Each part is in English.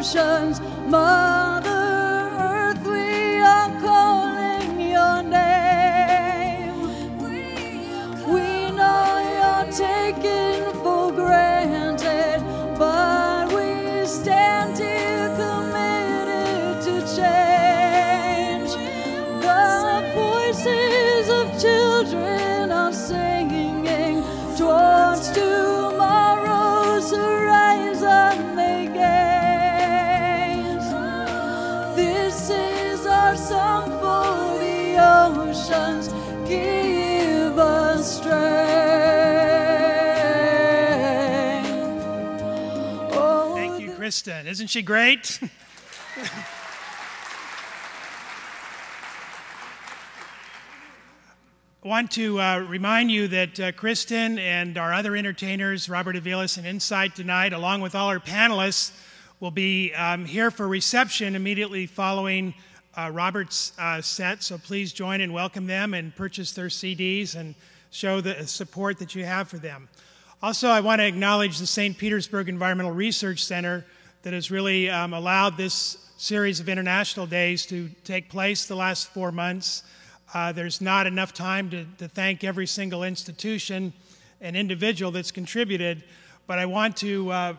oceans. Mother Earth, we are calling your name. We know you're taken for granted, but we stand here committed to change. The voices of children are singing towards tomorrow's horizon they gaze. This is our song for the oceans. Give us strength. Oh, thank you, Kristen. Isn't she great? I want to remind you that Kristen and our other entertainers, Robert Aviles and Insight tonight, along with all our panelists, will be here for reception immediately following Robert's set. So please join and welcome them and purchase their CDs and show the support that you have for them. Also, I want to acknowledge the St. Petersburg Environmental Research Center that has really allowed this series of international days to take place the last 4 months. There's not enough time to thank every single institution and individual that's contributed, but I want to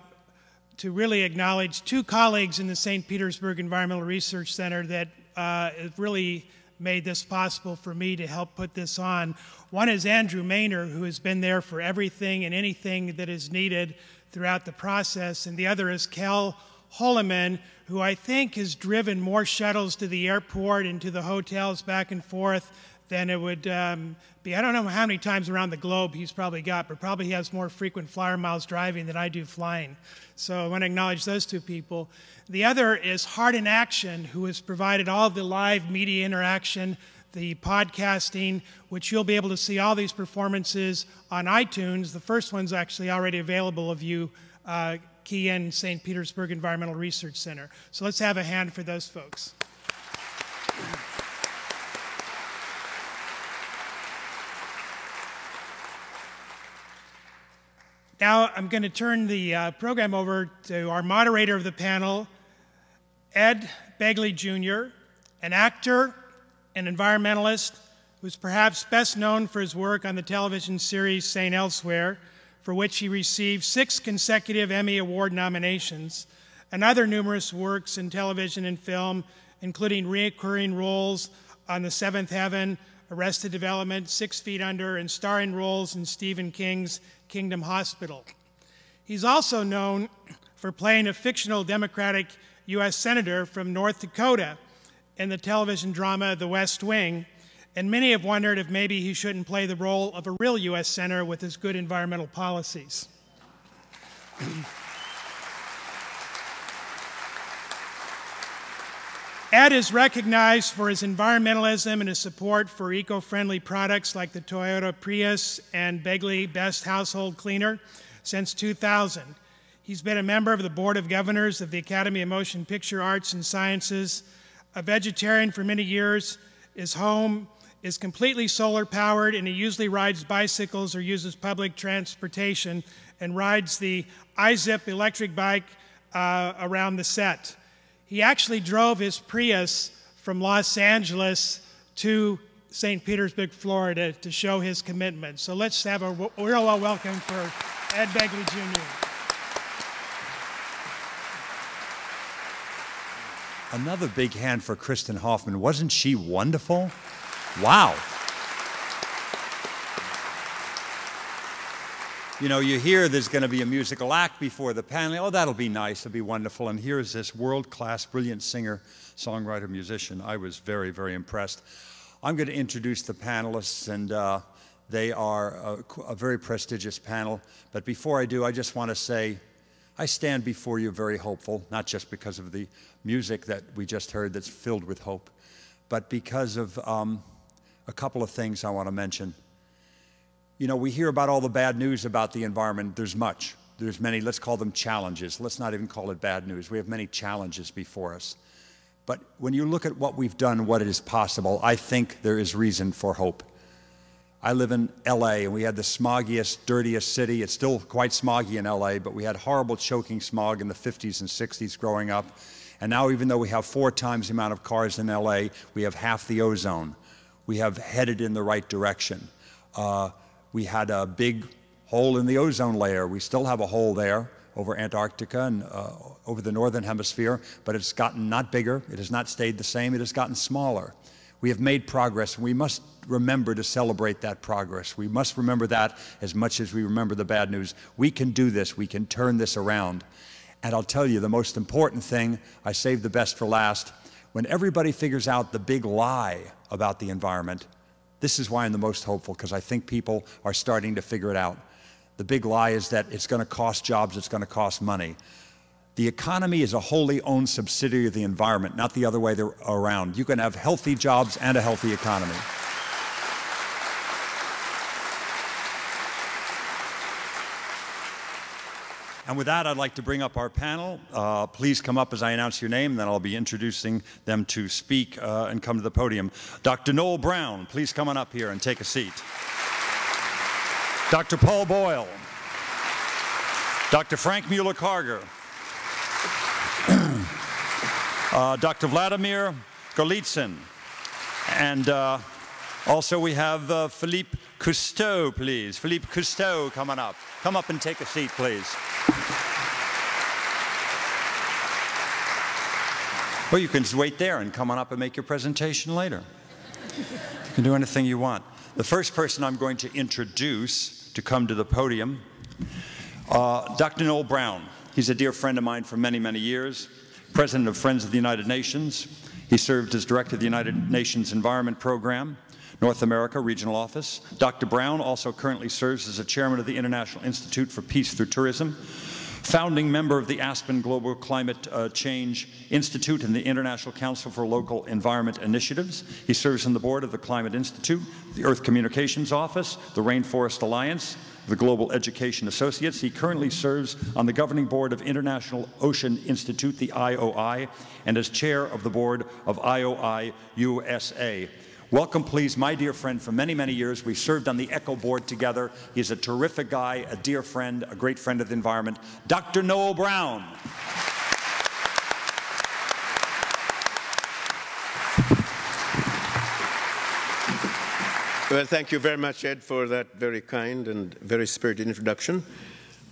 really acknowledge 2 colleagues in the St. Petersburg Environmental Research Center that have really made this possible for me to help put this on. One is Andrew Maynor, who has been there for everything and anything that is needed throughout the process, and the other is Kel Holleman, who I think has driven more shuttles to the airport and to the hotels back and forth than it would be. I don't know how many times around the globe he's probably got, but probably he has more frequent flyer miles driving than I do flying. So I want to acknowledge those 2 people. The other is Heart in Action, who has provided all of the live media interaction, the podcasting, which you'll be able to see all these performances on iTunes. The first one's actually already available if you key in St. Petersburg Environmental Research Center. So let's have a hand for those folks. Now I'm going to turn the program over to our moderator of the panel, Ed Begley Jr., an actor and environmentalist who's perhaps best known for his work on the television series St. Elsewhere, for which he received 6 consecutive Emmy Award nominations, and other numerous works in television and film, including recurring roles on The Seventh Heaven, Arrested Development, 6 Feet Under, and starring roles in Stephen King's Kingdom Hospital. He's also known for playing a fictional Democratic U.S. Senator from North Dakota in the television drama The West Wing, and many have wondered if maybe he shouldn't play the role of a real U.S. Senator with his good environmental policies. Ed is recognized for his environmentalism and his support for eco-friendly products like the Toyota Prius and Begley Best Household Cleaner since 2000. He's been a member of the Board of Governors of the Academy of Motion Picture Arts and Sciences, a vegetarian for many years. His home is completely solar powered, and he usually rides bicycles or uses public transportation and rides the iZip electric bike around the set. He actually drove his Prius from Los Angeles to St. Petersburg, Florida to show his commitment. So let's have a real welcome for Ed Begley Jr. Another big hand for Kristen Hoffman. Wasn't she wonderful? Wow. You know, you hear there's going to be a musical act before the panel. Oh, that'll be nice. It'll be wonderful. And here's this world-class, brilliant singer, songwriter, musician. I was very, very impressed. I'm going to introduce the panelists, and they are a very prestigious panel. But before I do, I just want to say I stand before you very hopeful, not just because of the music that we just heard that's filled with hope, but because of a couple of things I want to mention. You know, we hear about all the bad news about the environment. There's much. There's many, let's call them challenges. Let's not even call it bad news. We have many challenges before us. But when you look at what we've done, what is possible, I think there is reason for hope. I live in LA, and we had the smoggiest, dirtiest city. It's still quite smoggy in LA, but we had horrible choking smog in the 50s and 60s growing up. And now, even though we have 4 times the amount of cars in LA, we have half the ozone. We have headed in the right direction. We had a big hole in the ozone layer. We still have a hole there over Antarctica and over the northern hemisphere, but it's gotten not bigger. It has not stayed the same. It has gotten smaller. We have made progress, and we must remember to celebrate that progress. We must remember that as much as we remember the bad news. We can do this. We can turn this around. And I'll tell you, the most important thing, I saved the best for last, when everybody figures out the big lie about the environment, this is why I'm the most hopeful, because I think people are starting to figure it out. The big lie is that it's going to cost jobs, it's going to cost money. The economy is a wholly owned subsidiary of the environment, not the other way around. You can have healthy jobs and a healthy economy. And with that, I'd like to bring up our panel. Please come up as I announce your name, and then I'll be introducing them to speak and come to the podium. Dr. Noel Brown, please come on up here and take a seat. Dr. Paul Boyle. Dr. Frank Mueller-Karger. Dr. Vladamir Golitsyn. And also we have Phillippe Cousteau, please. Phillippe Cousteau, come on up. Come up and take a seat, please. Or you can just wait there and come on up and make your presentation later. You can do anything you want. The first person I'm going to introduce to come to the podium, Dr. Noel Brown. He's a dear friend of mine for many, many years, President of Friends of the United Nations. He served as Director of the United Nations Environment Program, North America Regional Office. Dr. Brown also currently serves as a Chairman of the International Institute for Peace Through Tourism, founding member of the Aspen Global Climate Change Institute and the International Council for Local Environment Initiatives. He serves on the board of the Climate Institute, the Earth Communications Office, the Rainforest Alliance, the Global Education Associates. He currently serves on the governing board of International Ocean Institute, the IOI, and as chair of the board of IOI USA. Welcome, please, my dear friend for many, many years. We served on the ECHO board together. He's a terrific guy, a dear friend, a great friend of the environment, Dr. Noel Brown. Well, thank you very much, Ed, for that very kind and very spirited introduction.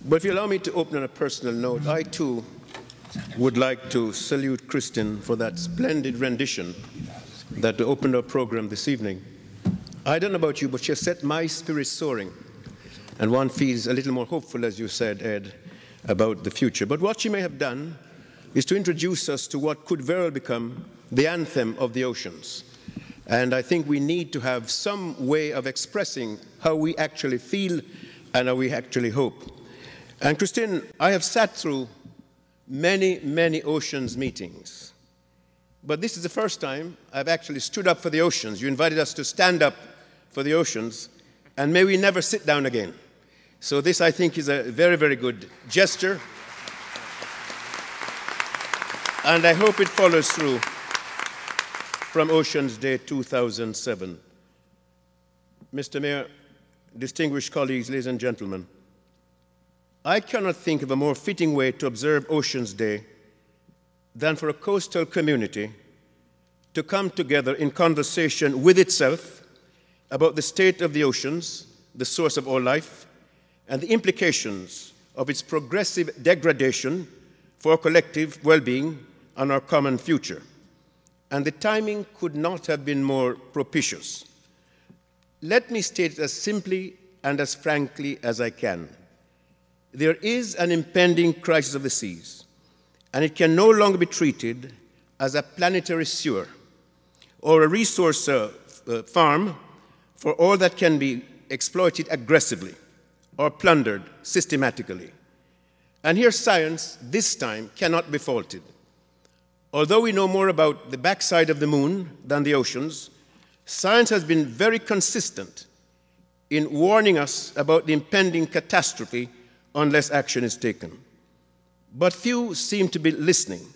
But if you allow me to open on a personal note, I too would like to salute Kristin for that splendid rendition that opened our program this evening. I don't know about you, but she has set my spirit soaring. And one feels a little more hopeful, as you said, Ed, about the future. But what she may have done is to introduce us to what could very well become the anthem of the oceans. And I think we need to have some way of expressing how we actually feel and how we actually hope. And Kristin, I have sat through many, many oceans meetings. But this is the first time I've actually stood up for the oceans. You invited us to stand up for the oceans, and may we never sit down again. So this, I think, is a very, very good gesture. And I hope it follows through from Oceans Day 2007. Mr. Mayor, distinguished colleagues, ladies and gentlemen, I cannot think of a more fitting way to observe Oceans Day than for a coastal community to come together in conversation with itself about the state of the oceans, the source of all life, and the implications of its progressive degradation for collective well-being and our common future. And the timing could not have been more propitious. Let me state it as simply and as frankly as I can. There is an impending crisis of the seas, and it can no longer be treated as a planetary sewer or a resource farm for all that can be exploited aggressively or plundered systematically. And here science, this time, cannot be faulted. Although we know more about the backside of the moon than the oceans, science has been very consistent in warning us about the impending catastrophe unless action is taken. But few seem to be listening,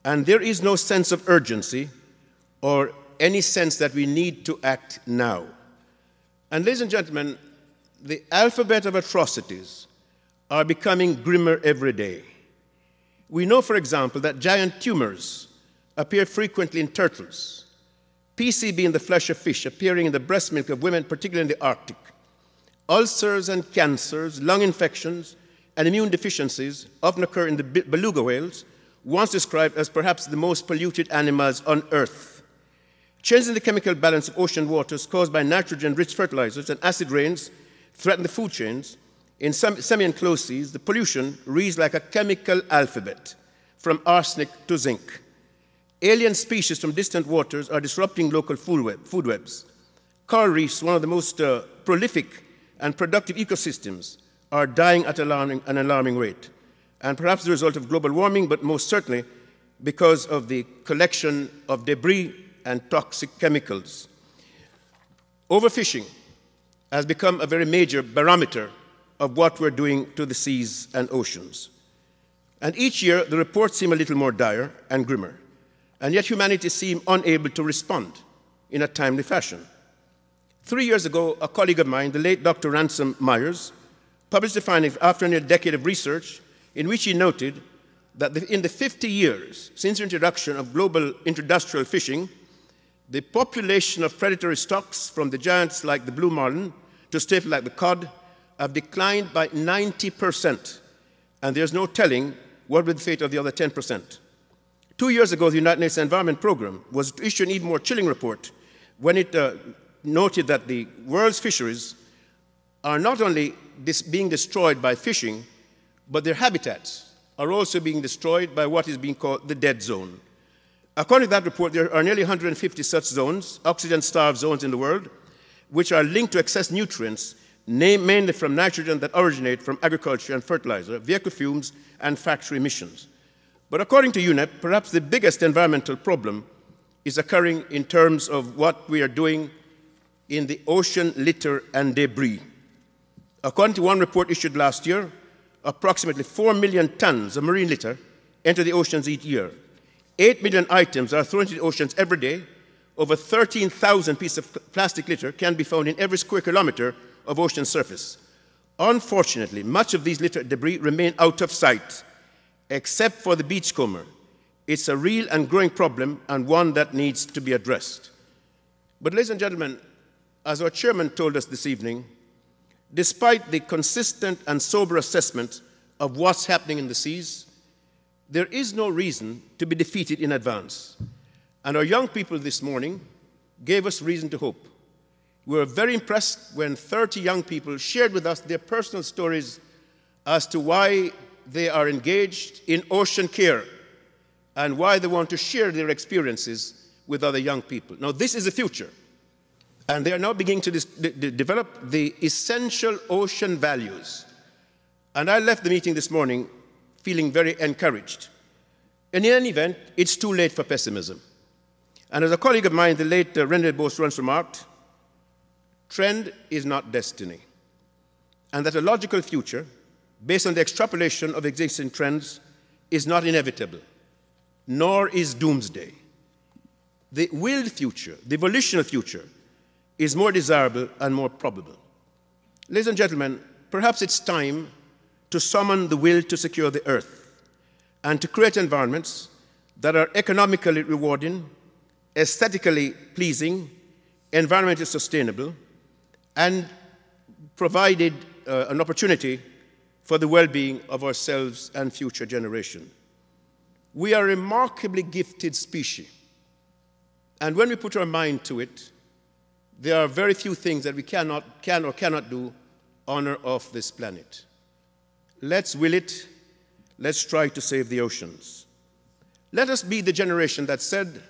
and there is no sense of urgency or any sense that we need to act now. And ladies and gentlemen, the alphabet of atrocities are becoming grimmer every day. We know, for example, that giant tumors appear frequently in turtles, PCB in the flesh of fish appearing in the breast milk of women, particularly in the Arctic. Ulcers and cancers, lung infections, and immune deficiencies often occur in the beluga whales, once described as perhaps the most polluted animals on Earth. Changes in the chemical balance of ocean waters caused by nitrogen-rich fertilizers and acid rains threaten the food chains. In some semi-enclosed seas, the pollution reads like a chemical alphabet, from arsenic to zinc. Alien species from distant waters are disrupting local food webs. Coral reefs, one of the most prolific and productive ecosystems, are dying at an alarming rate. And perhaps the result of global warming, but most certainly because of the collection of debris and toxic chemicals. Overfishing has become a very major barometer of what we're doing to the seas and oceans. And each year, the reports seem a little more dire and grimmer. And yet humanity seems unable to respond in a timely fashion. 3 years ago, a colleague of mine, the late Dr. Ransom Myers, published a finding after nearly a decade of research in which he noted that in the 50 years since the introduction of global industrial fishing, the population of predatory stocks from the giants like the blue marlin to staples like the cod have declined by 90%, and there's no telling what will be the fate of the other 10%. 2 years ago, the United Nations Environment Programme was to issue an even more chilling report when it noted that the world's fisheries are not only being destroyed by fishing, but their habitats are also being destroyed by what is being called the dead zone. According to that report, there are nearly 150 such zones, oxygen-starved zones in the world, which are linked to excess nutrients, mainly from nitrogen that originate from agriculture and fertilizer, vehicle fumes, and factory emissions. But according to UNEP, perhaps the biggest environmental problem is occurring in terms of what we are doing in the ocean litter and debris. According to one report issued last year, approximately 4 million tons of marine litter enter the oceans each year. 8 million items are thrown into the oceans every day. Over 13,000 pieces of plastic litter can be found in every square kilometer of ocean surface. Unfortunately, much of these litter debris remain out of sight, except for the beachcomber. It's a real and growing problem, and one that needs to be addressed. But ladies and gentlemen, as our chairman told us this evening, despite the consistent and sober assessment of what's happening in the seas, there is no reason to be defeated in advance. And our young people this morning gave us reason to hope. We were very impressed when 30 young people shared with us their personal stories as to why they are engaged in ocean care and why they want to share their experiences with other young people. Now, this is the future. And they are now beginning to develop the essential ocean values. And I left the meeting this morning feeling very encouraged. And in any event, it's too late for pessimism. And as a colleague of mine, the late Randle once remarked, trend is not destiny. And that a logical future, based on the extrapolation of existing trends, is not inevitable, nor is doomsday. The willed future, the volitional future, is more desirable and more probable. Ladies and gentlemen, perhaps it's time to summon the will to secure the earth and to create environments that are economically rewarding, aesthetically pleasing, environmentally sustainable, and provided an opportunity for the well-being of ourselves and future generations. We are a remarkably gifted species, and when we put our mind to it, there are very few things that we can or cannot do honor of this planet. Let's will it. Let's try to save the oceans. Let us be the generation that said,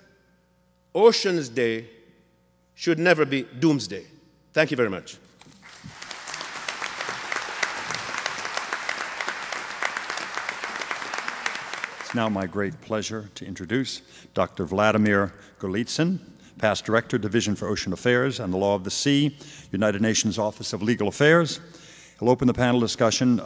Oceans Day should never be Doomsday. Thank you very much. It's now my great pleasure to introduce Dr. Vladamir Golitsyn, Past Director, Division for Ocean Affairs and the Law of the Sea, United Nations Office of Legal Affairs. He'll open the panel discussion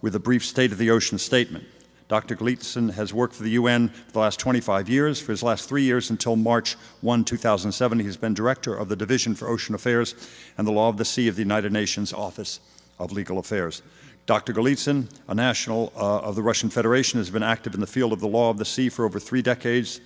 with a brief State of the Ocean statement. Dr. Golitsyn has worked for the UN for the last 25 years. For his last 3 years, until March 1, 2007, he has been Director of the Division for Ocean Affairs and the Law of the Sea of the United Nations Office of Legal Affairs. Dr. Golitsyn, a national of the Russian Federation, has been active in the field of the law of the sea for over 3 decades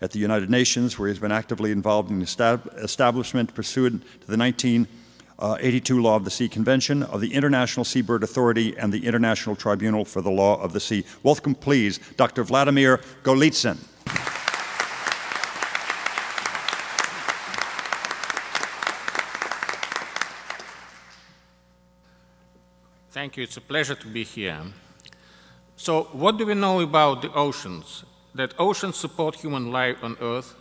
at the United Nations, where he has been actively involved in the establishment pursuant to the 1982 Law of the Sea Convention of the International Seabird Authority and the International Tribunal for the Law of the Sea. Welcome, please, Dr. Vladimir Golitsyn. Thank you. It's a pleasure to be here. So, what do we know about the oceans? That oceans support human life on Earth.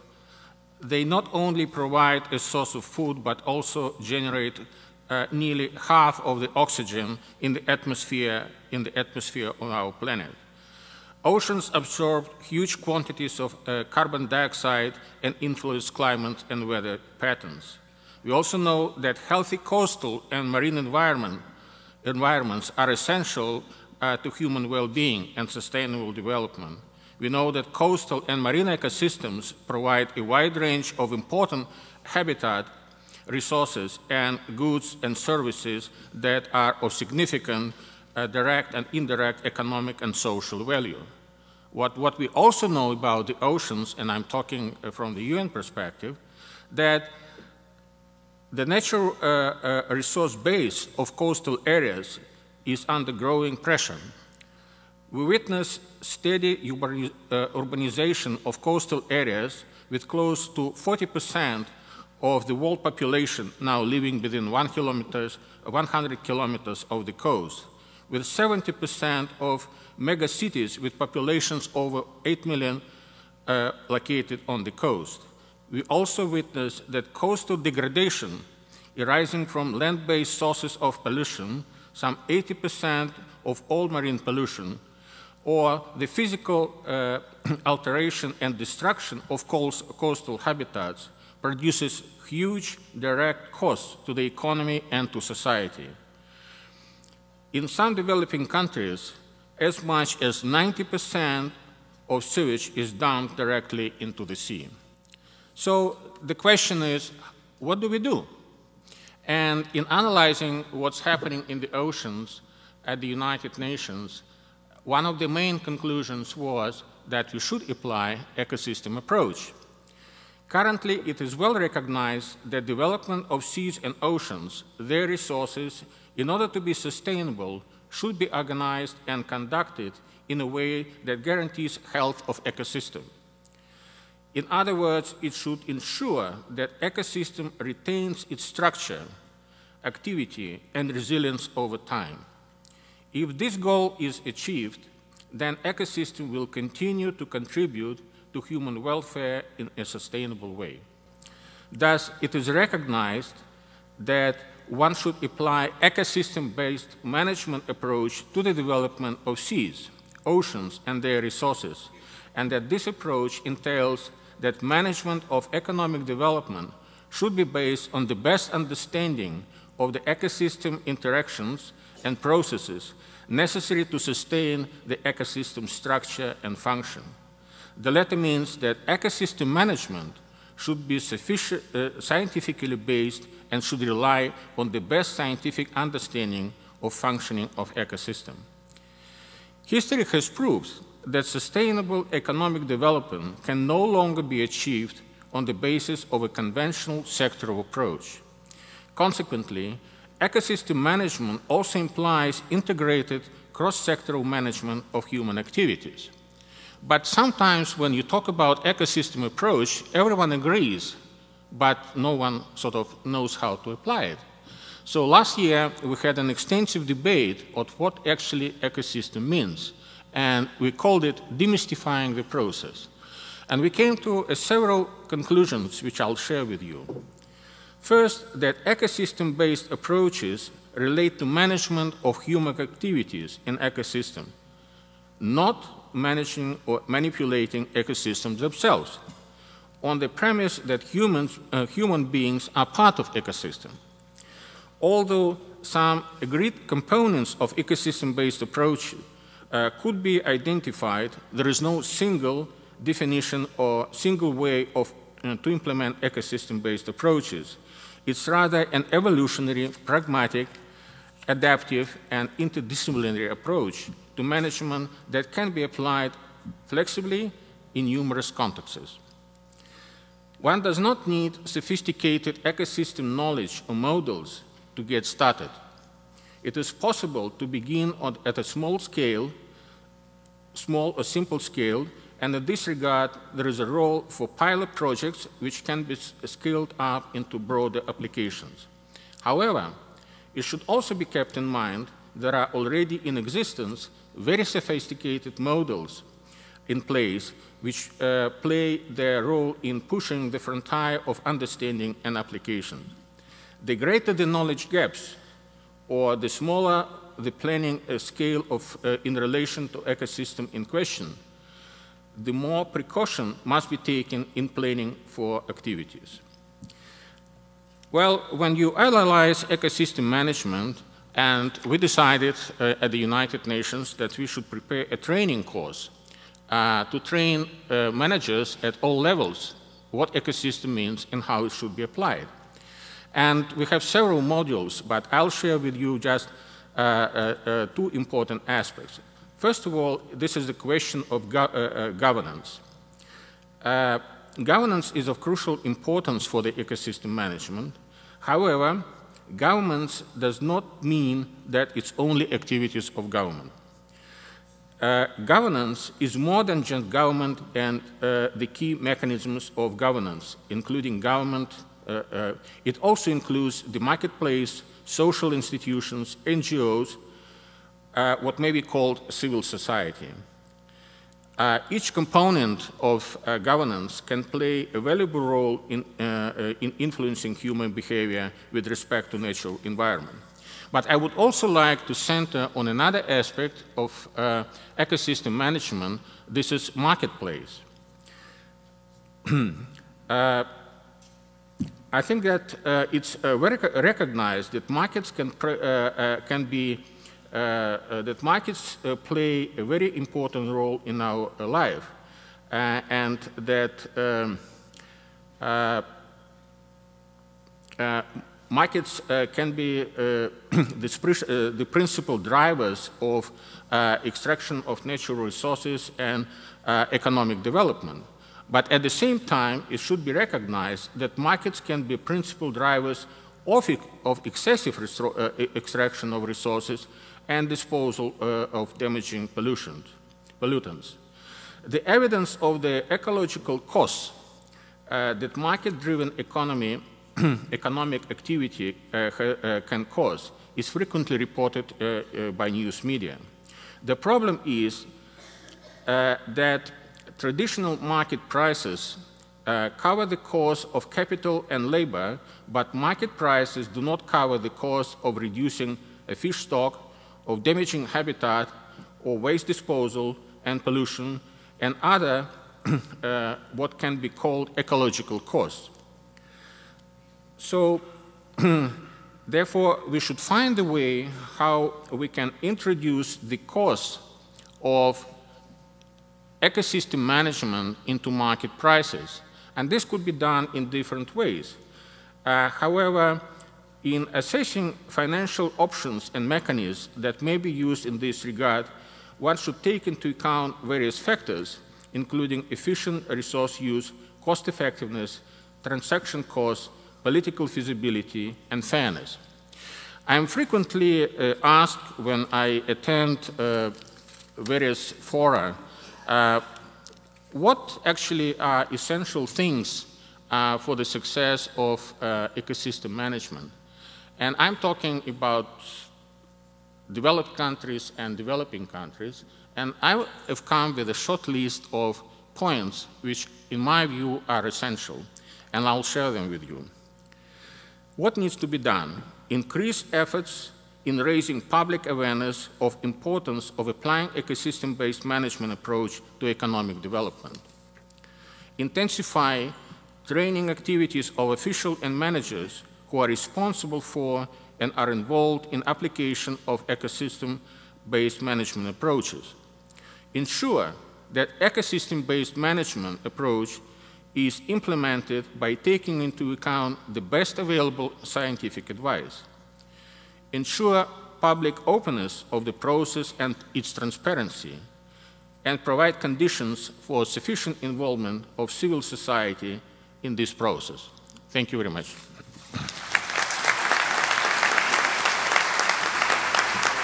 They not only provide a source of food, but also generate nearly half of the oxygen in the atmosphere on our planet. Oceans absorb huge quantities of carbon dioxide and influence climate and weather patterns. We also know that healthy coastal and marine environments are essential to human well-being and sustainable development. We know that coastal and marine ecosystems provide a wide range of important habitat resources and goods and services that are of significant direct and indirect economic and social value. What we also know about the oceans, and I'm talking from the UN perspective, that the natural resource base of coastal areas is under growing pressure. We witness steady urbanization of coastal areas with close to 40% of the world population now living within 100 kilometers of the coast, with 70% of megacities with populations over 8 million located on the coast. We also witness that coastal degradation arising from land-based sources of pollution, some 80% of all marine pollution, or the physical alteration and destruction of coastal habitats produces huge direct costs to the economy and to society. In some developing countries, as much as 90% of sewage is dumped directly into the sea. So the question is, what do we do? And in analyzing what's happening in the oceans at the United Nations, one of the main conclusions was that we should apply ecosystem approach. Currently, it is well recognized that development of seas and oceans, their resources, in order to be sustainable, should be organized and conducted in a way that guarantees health of ecosystem. In other words, it should ensure that ecosystem retains its structure, activity, and resilience over time. If this goal is achieved, then ecosystem will continue to contribute to human welfare in a sustainable way. Thus, it is recognized that one should apply ecosystem-based management approach to the development of seas, oceans, and their resources, and that this approach entails that management of economic development should be based on the best understanding of the ecosystem interactions and processes necessary to sustain the ecosystem structure and function. The latter means that ecosystem management should be scientifically based and should rely on the best scientific understanding of functioning of ecosystem. History has proved that sustainable economic development can no longer be achieved on the basis of a conventional sectoral approach. Consequently, ecosystem management also implies integrated cross-sectoral management of human activities. But sometimes when you talk about ecosystem approach, everyone agrees, but no one sort of knows how to apply it. So last year, we had an extensive debate on what actually ecosystem means, and we called it demystifying the process. And we came to several conclusions, which I'll share with you. First, that ecosystem-based approaches relate to management of human activities in ecosystem, not managing or manipulating ecosystems themselves, on the premise that human beings are part of ecosystem. Although some agreed components of ecosystem-based approach could be identified, there is no single definition or single way of, to implement ecosystem-based approaches. It's rather an evolutionary, pragmatic, adaptive, and interdisciplinary approach to management that can be applied flexibly in numerous contexts. One does not need sophisticated ecosystem knowledge or models to get started. It is possible to begin at a small scale, small or simple scale, and in this regard, there is a role for pilot projects which can be scaled up into broader applications. However, it should also be kept in mind there are already in existence very sophisticated models in place which play their role in pushing the frontier of understanding and application. The greater the knowledge gaps, or the smaller the planning scale of, in relation to ecosystem in question, the more precaution must be taken in planning for activities. Well, when you analyze ecosystem management, and we decided at the United Nations that we should prepare a training course to train managers at all levels what ecosystem means and how it should be applied. And we have several modules, but I'll share with you just two important aspects. First of all, this is the question of governance. Governance is of crucial importance for the ecosystem management. However, governance does not mean that it's only activities of government. Governance is more than just government and the key mechanisms of governance, including government. It also includes the marketplace, social institutions, NGOs, what may be called civil society. Each component of governance can play a valuable role in influencing human behavior with respect to natural environment. But I would also like to center on another aspect of ecosystem management. This is marketplace. I think that it's recognized that markets that markets play a very important role in our life, and that markets can be the principal drivers of extraction of natural resources and economic development. But at the same time, it should be recognized that markets can be principal drivers of excessive extraction of resources and disposal of damaging pollutants. The evidence of the ecological costs that market-driven economic activity can cause is frequently reported by news media. The problem is that traditional market prices cover the cost of capital and labor, but market prices do not cover the cost of reducing a fish stock, of damaging habitat, or waste disposal and pollution, and other what can be called ecological costs. So, therefore, we should find a way how we can introduce the cost of ecosystem management into market prices. And this could be done in different ways. However, in assessing financial options and mechanisms that may be used in this regard, one should take into account various factors, including efficient resource use, cost effectiveness, transaction costs, political feasibility, and fairness. I am frequently asked when I attend various fora, what actually are essential things for the success of ecosystem management? And I'm talking about developed countries and developing countries, and I have come with a short list of points which, in my view, are essential, and I'll share them with you. What needs to be done? Increase efforts in raising public awareness of importance of applying ecosystem-based management approach to economic development. Intensify training activities of officials and managers who are responsible for and are involved in application of ecosystem-based management approaches. ensure that ecosystem-based management approach is implemented by taking into account the best available scientific advice, ensure public openness of the process and its transparency, and provide conditions for sufficient involvement of civil society in this process. Thank you very much.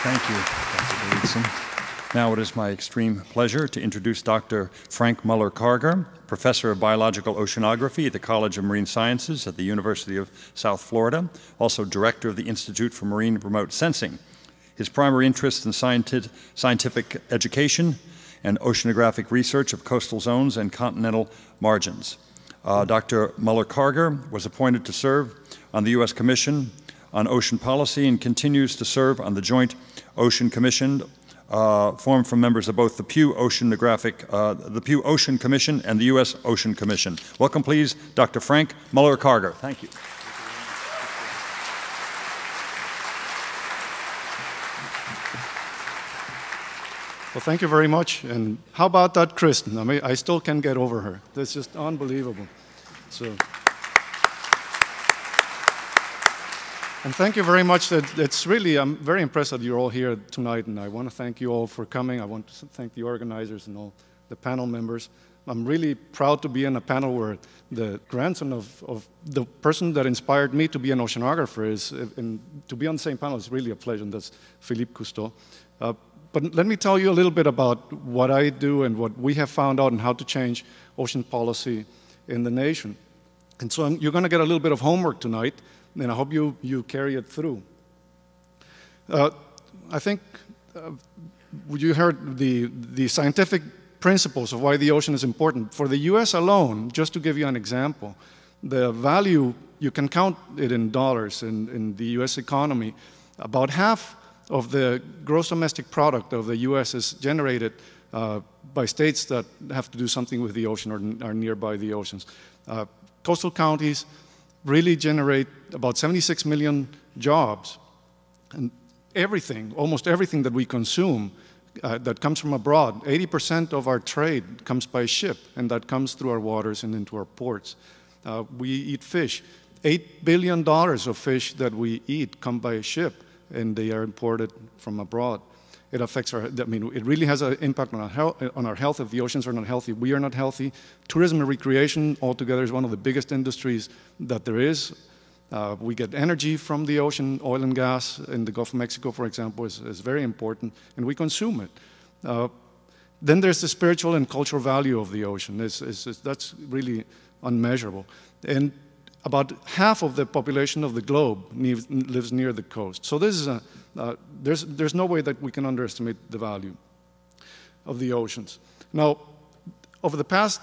Thank you, Dr. Golitsyn. Now it is my extreme pleasure to introduce Dr. Frank Mueller-Karger, Professor of Biological Oceanography at the College of Marine Sciences at the University of South Florida, also Director of the Institute for Marine Remote Sensing. His primary interests in scientific education and oceanographic research of coastal zones and continental margins. Dr. Mueller-Karger was appointed to serve on the U.S. Commission on Ocean Policy and continues to serve on the Joint Ocean Commission formed from members of both the Pew Ocean Commission and the U.S. Ocean Commission. Welcome, please, Dr. Frank Mueller-Karger. Thank you. Well, thank you very much. And how about that Kristen? I mean, I still can't get over her. That's just unbelievable. So, and thank you very much. It's really, I'm very impressed that you're all here tonight, and I want to thank you all for coming. I want to thank the organizers and all the panel members. I'm really proud to be in a panel where the grandson of the person that inspired me to be an oceanographer is, and to be on the same panel is really a pleasure, and that's Phillippe Cousteau. But let me tell you a little bit about what I do and what we have found out and how to change ocean policy in the nation. And so you're going to get a little bit of homework tonight, and I hope you carry it through. I think you heard the scientific principles of why the ocean is important. For the US alone, just to give you an example, the value, you can count it in dollars in the US economy. About half of the gross domestic product of the US is generated by states that have to do something with the ocean or are nearby the oceans. Coastal counties really generate about 76 million jobs. And everything, almost everything that we consume that comes from abroad, 80% of our trade comes by ship, and that comes through our waters and into our ports. We eat fish. $8 billion of fish that we eat come by ship, and they are imported from abroad. It affects our, I mean, it really has an impact on our health. If the oceans are not healthy, we are not healthy. Tourism and recreation altogether is one of the biggest industries that there is. We get energy from the ocean. Oil and gas in the Gulf of Mexico, for example, is very important, and we consume it. Then there's the spiritual and cultural value of the ocean. That's really unmeasurable. And about half of the population of the globe lives near the coast. So this is there's no way that we can underestimate the value of the oceans. Now, over the past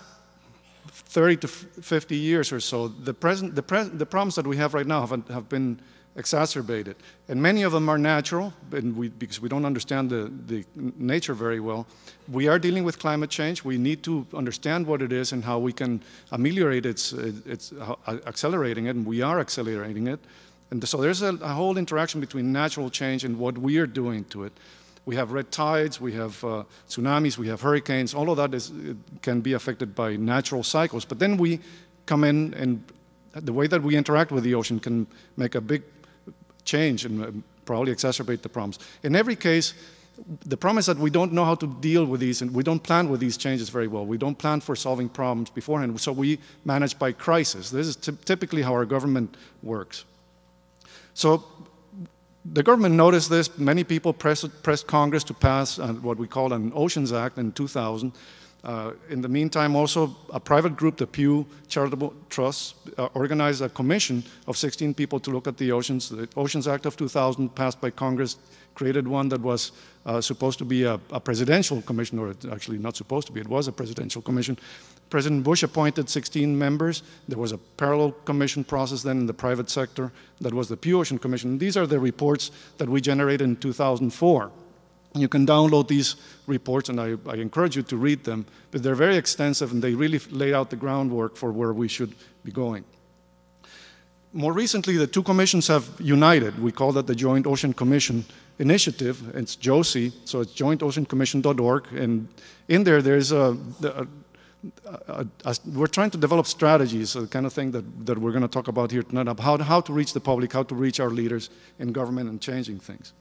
30 to 50 years or so, the problems that we have right now have been exacerbated. And many of them are natural, and because we don't understand the nature very well. We are dealing with climate change. We need to understand what it is and how we can ameliorate its accelerating it, and we are accelerating it. And so there's a whole interaction between natural change and what we are doing to it. We have red tides, we have tsunamis, we have hurricanes. All of that can be affected by natural cycles. But then we come in, and the way that we interact with the ocean can make a big change and probably exacerbate the problems. In every case, the problem is that we don't know how to deal with these, and we don't plan with these changes very well. We don't plan for solving problems beforehand, so we manage by crisis. This is typically how our government works. So the government noticed this. Many people pressed Congress to pass what we call an Oceans Act in 2000. In the meantime, also, a private group, the Pew Charitable Trust, organized a commission of 16 people to look at the oceans. The Oceans Act of 2000, passed by Congress, created one that was supposed to be a presidential commission, or actually not supposed to be, it was a presidential commission. President Bush appointed 16 members. There was a parallel commission process then in the private sector. That was the Pew Ocean Commission. And these are the reports that we generated in 2004. You can download these reports, and I encourage you to read them, but they're very extensive, and they really lay out the groundwork for where we should be going. more recently, the two commissions have united. We call that the Joint Ocean Commission Initiative. It's JOCI, so it's jointoceancommission.org. And in there, there's we're trying to develop strategies, the kind of thing that we're going to talk about here tonight, about how to reach the public, how to reach our leaders in government and changing things.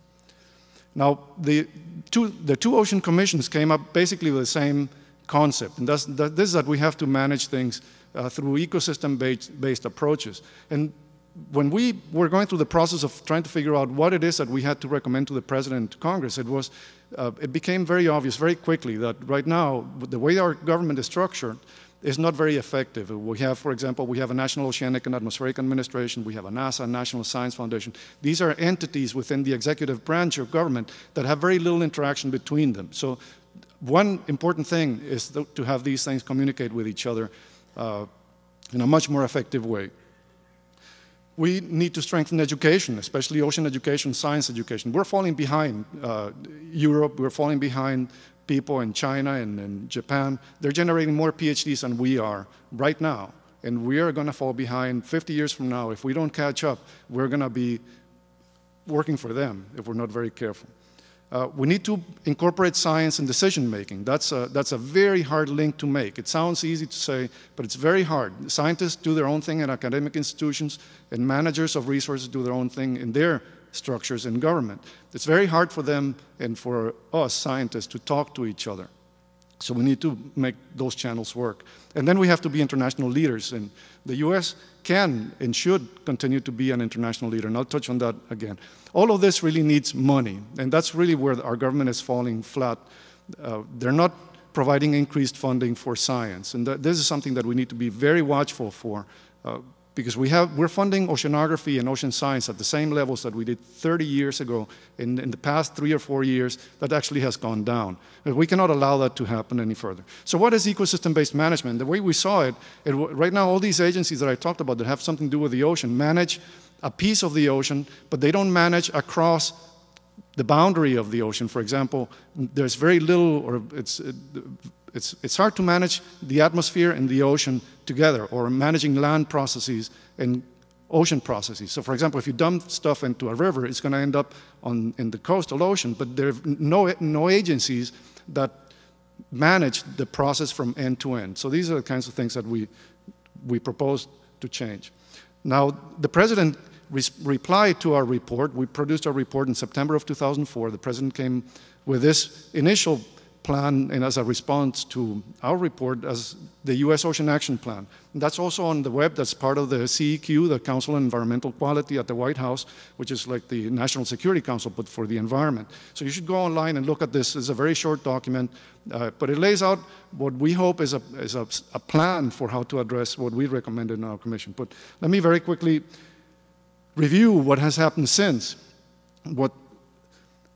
Now, the two ocean commissions came up basically with the same concept, and this is that we have to manage things through ecosystem-based approaches. And when we were going through the process of trying to figure out what it is that we had to recommend to the President and to Congress, it became very obvious very quickly that right now, the way our government is structured is not very effective. We have, for example, we have a National Oceanic and Atmospheric Administration, we have a NASA, National Science Foundation. These are entities within the executive branch of government that have very little interaction between them. So one important thing is to have these things communicate with each other in a much more effective way. We need to strengthen education, especially ocean education, science education. We're falling behind Europe, we're falling behind people in China and in Japan. They're generating more PhDs than we are right now. And we are going to fall behind 50 years from now. If we don't catch up, we're going to be working for them if we're not very careful. We need to incorporate science in decision-making. That's a very hard link to make. It sounds easy to say, but it's very hard. Scientists do their own thing in academic institutions, and managers of resources do their own thing in their structures in government. It's very hard for them and for us scientists to talk to each other. So we need to make those channels work. And then we have to be international leaders. And the US can and should continue to be an international leader. And I'll touch on that again. All of this really needs money. And that's really where our government is falling flat. They're not providing increased funding for science. And this is something that we need to be very watchful for. Because we're funding oceanography and ocean science at the same levels that we did 30 years ago. In the past 3 or 4 years, that actually has gone down. We cannot allow that to happen any further. So what is ecosystem-based management? The way we saw it, right now all these agencies that I talked about that have something to do with the ocean manage a piece of the ocean, but they don't manage across the boundary of the ocean. For example, there's very little, or it's hard to manage the atmosphere and the ocean together, or managing land processes and ocean processes. So for example, if you dump stuff into a river, it's going to end up in the coastal ocean, but there are no agencies that manage the process from end to end. So these are the kinds of things that we propose to change. Now, the President replied to our report. We produced our report in September of 2004. The President came with this initial plan and as a response to our report as the U.S. Ocean Action Plan. And that's also on the web. That's part of the CEQ, the Council on Environmental Quality at the White House, which is like the National Security Council, but for the environment. So you should go online and look at this. It's a very short document, but it lays out what we hope is a plan for how to address what we recommended in our commission. But let me very quickly review what has happened since.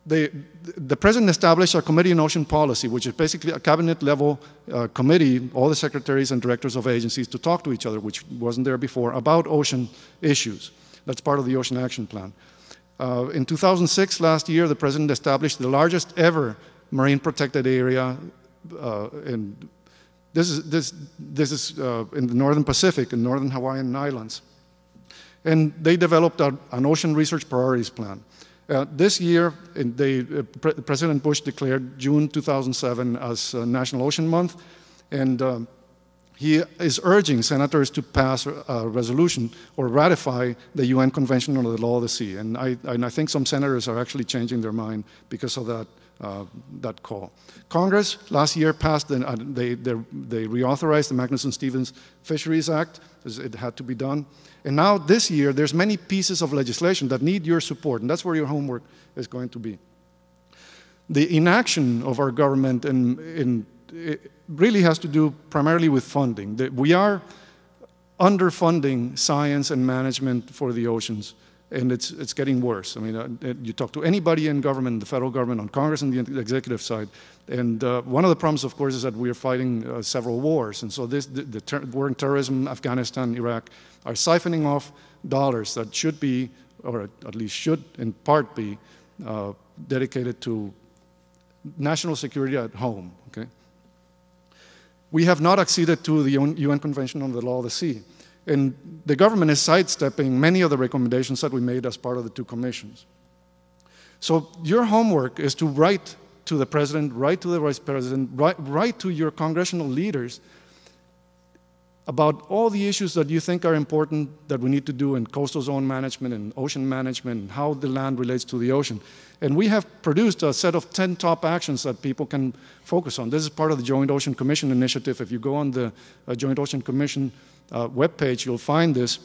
The President established a Committee on Ocean Policy, which is basically a cabinet-level committee, all the secretaries and directors of agencies to talk to each other, which wasn't there before, about ocean issues. That's part of the Ocean Action Plan. In 2006, last year, the President established the largest ever marine protected area, and this is in the Northern Pacific, in Northern Hawaiian Islands. And they developed an Ocean Research Priorities Plan. This year, President Bush declared June 2007 as National Ocean Month, and he is urging senators to pass a resolution or ratify the UN Convention on the Law of the Sea. And I think some senators are actually changing their mind because of that call. Congress last year passed, they reauthorized the Magnuson-Stevens Fisheries Act. It had to be done. And now this year, there's many pieces of legislation that need your support, and that's where your homework is going to be. The inaction of our government it really has to do primarily with funding. We are underfunding science and management for the oceans, and it's getting worse. I mean, you talk to anybody in government, the federal government, on Congress and the executive side, and one of the problems, of course, is that we are fighting several wars, and so the war in terrorism, Afghanistan, Iraq, are siphoning off dollars that should be, or at least should in part be, dedicated to national security at home, okay? We have not acceded to the UN Convention on the Law of the Sea. And the government is sidestepping many of the recommendations that we made as part of the two commissions. So your homework is to write to the president, write to the vice president, write to your congressional leaders about all the issues that you think are important that we need to do in coastal zone management and ocean management and how the land relates to the ocean. And we have produced a set of 10 top actions that people can focus on. This is part of the Joint Ocean Commission initiative. If you go on the Joint Ocean Commission webpage, you'll find this.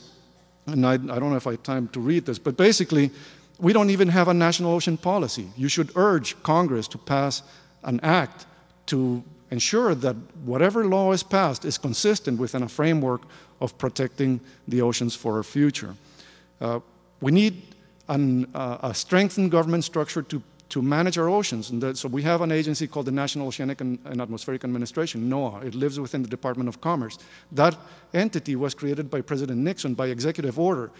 And I don't know if I have time to read this, but basically, we don't even have a national ocean policy. You should urge Congress to pass an act to ensure that whatever law is passed is consistent within a framework of protecting the oceans for our future. We need a strengthened government structure to manage our oceans. And so we have an agency called the National Oceanic and Atmospheric Administration, NOAA. It lives within the Department of Commerce. That entity was created by President Nixon by executive order.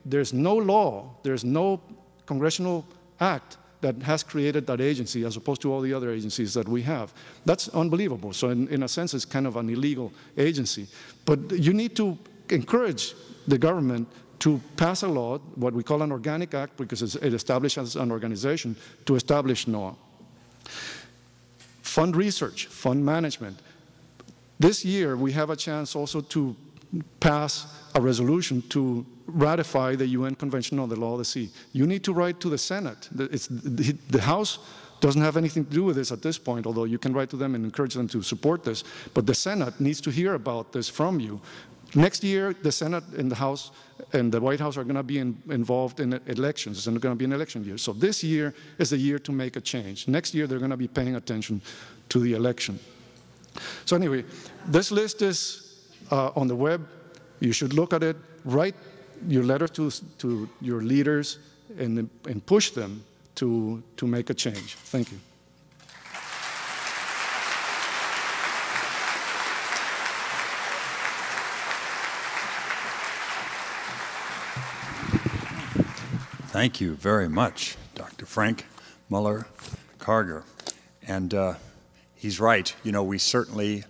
There's no law, there's no congressional act that has created that agency as opposed to all the other agencies that we have. That's unbelievable. So in a sense, it's kind of an illegal agency. But you need to encourage the government to pass a law, what we call an organic act, because it establishes an organization to establish NOAA. Fund research, fund management. This year, we have a chance also to pass a resolution to ratify the UN Convention on the Law of the Sea. You need to write to the Senate. The House doesn't have anything to do with this at this point, although you can write to them and encourage them to support this. But the Senate needs to hear about this from you. Next year, the Senate and the House and the White House are going to be involved in elections. It's going to be an election year. So this year is the year to make a change. Next year, they're going to be paying attention to the election. So anyway, this list is on the web. You should look at it. Write your letter to your leaders and push them to make a change. Thank you. Thank you very much, Dr. Frank Mueller-Karger. And he's right. You know, we certainly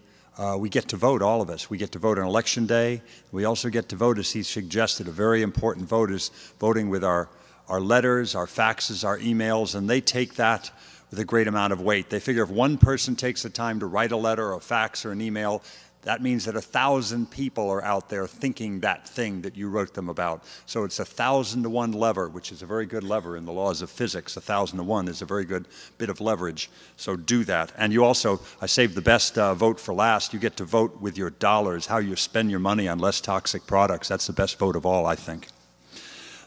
we get to vote, all of us. We get to vote on Election Day. We also get to vote, as he suggested. A very important vote is voting with our letters, our faxes, our emails, and they take that with a great amount of weight. They figure if one person takes the time to write a letter or a fax or an email, that means that 1,000 people are out there thinking that thing that you wrote them about. So it's 1,000 to 1 lever, which is a very good lever in the laws of physics. 1,000 to 1 is a very good bit of leverage. So do that. And you also, I saved the best vote for last. You get to vote with your dollars, how you spend your money on less toxic products. That's the best vote of all, I think.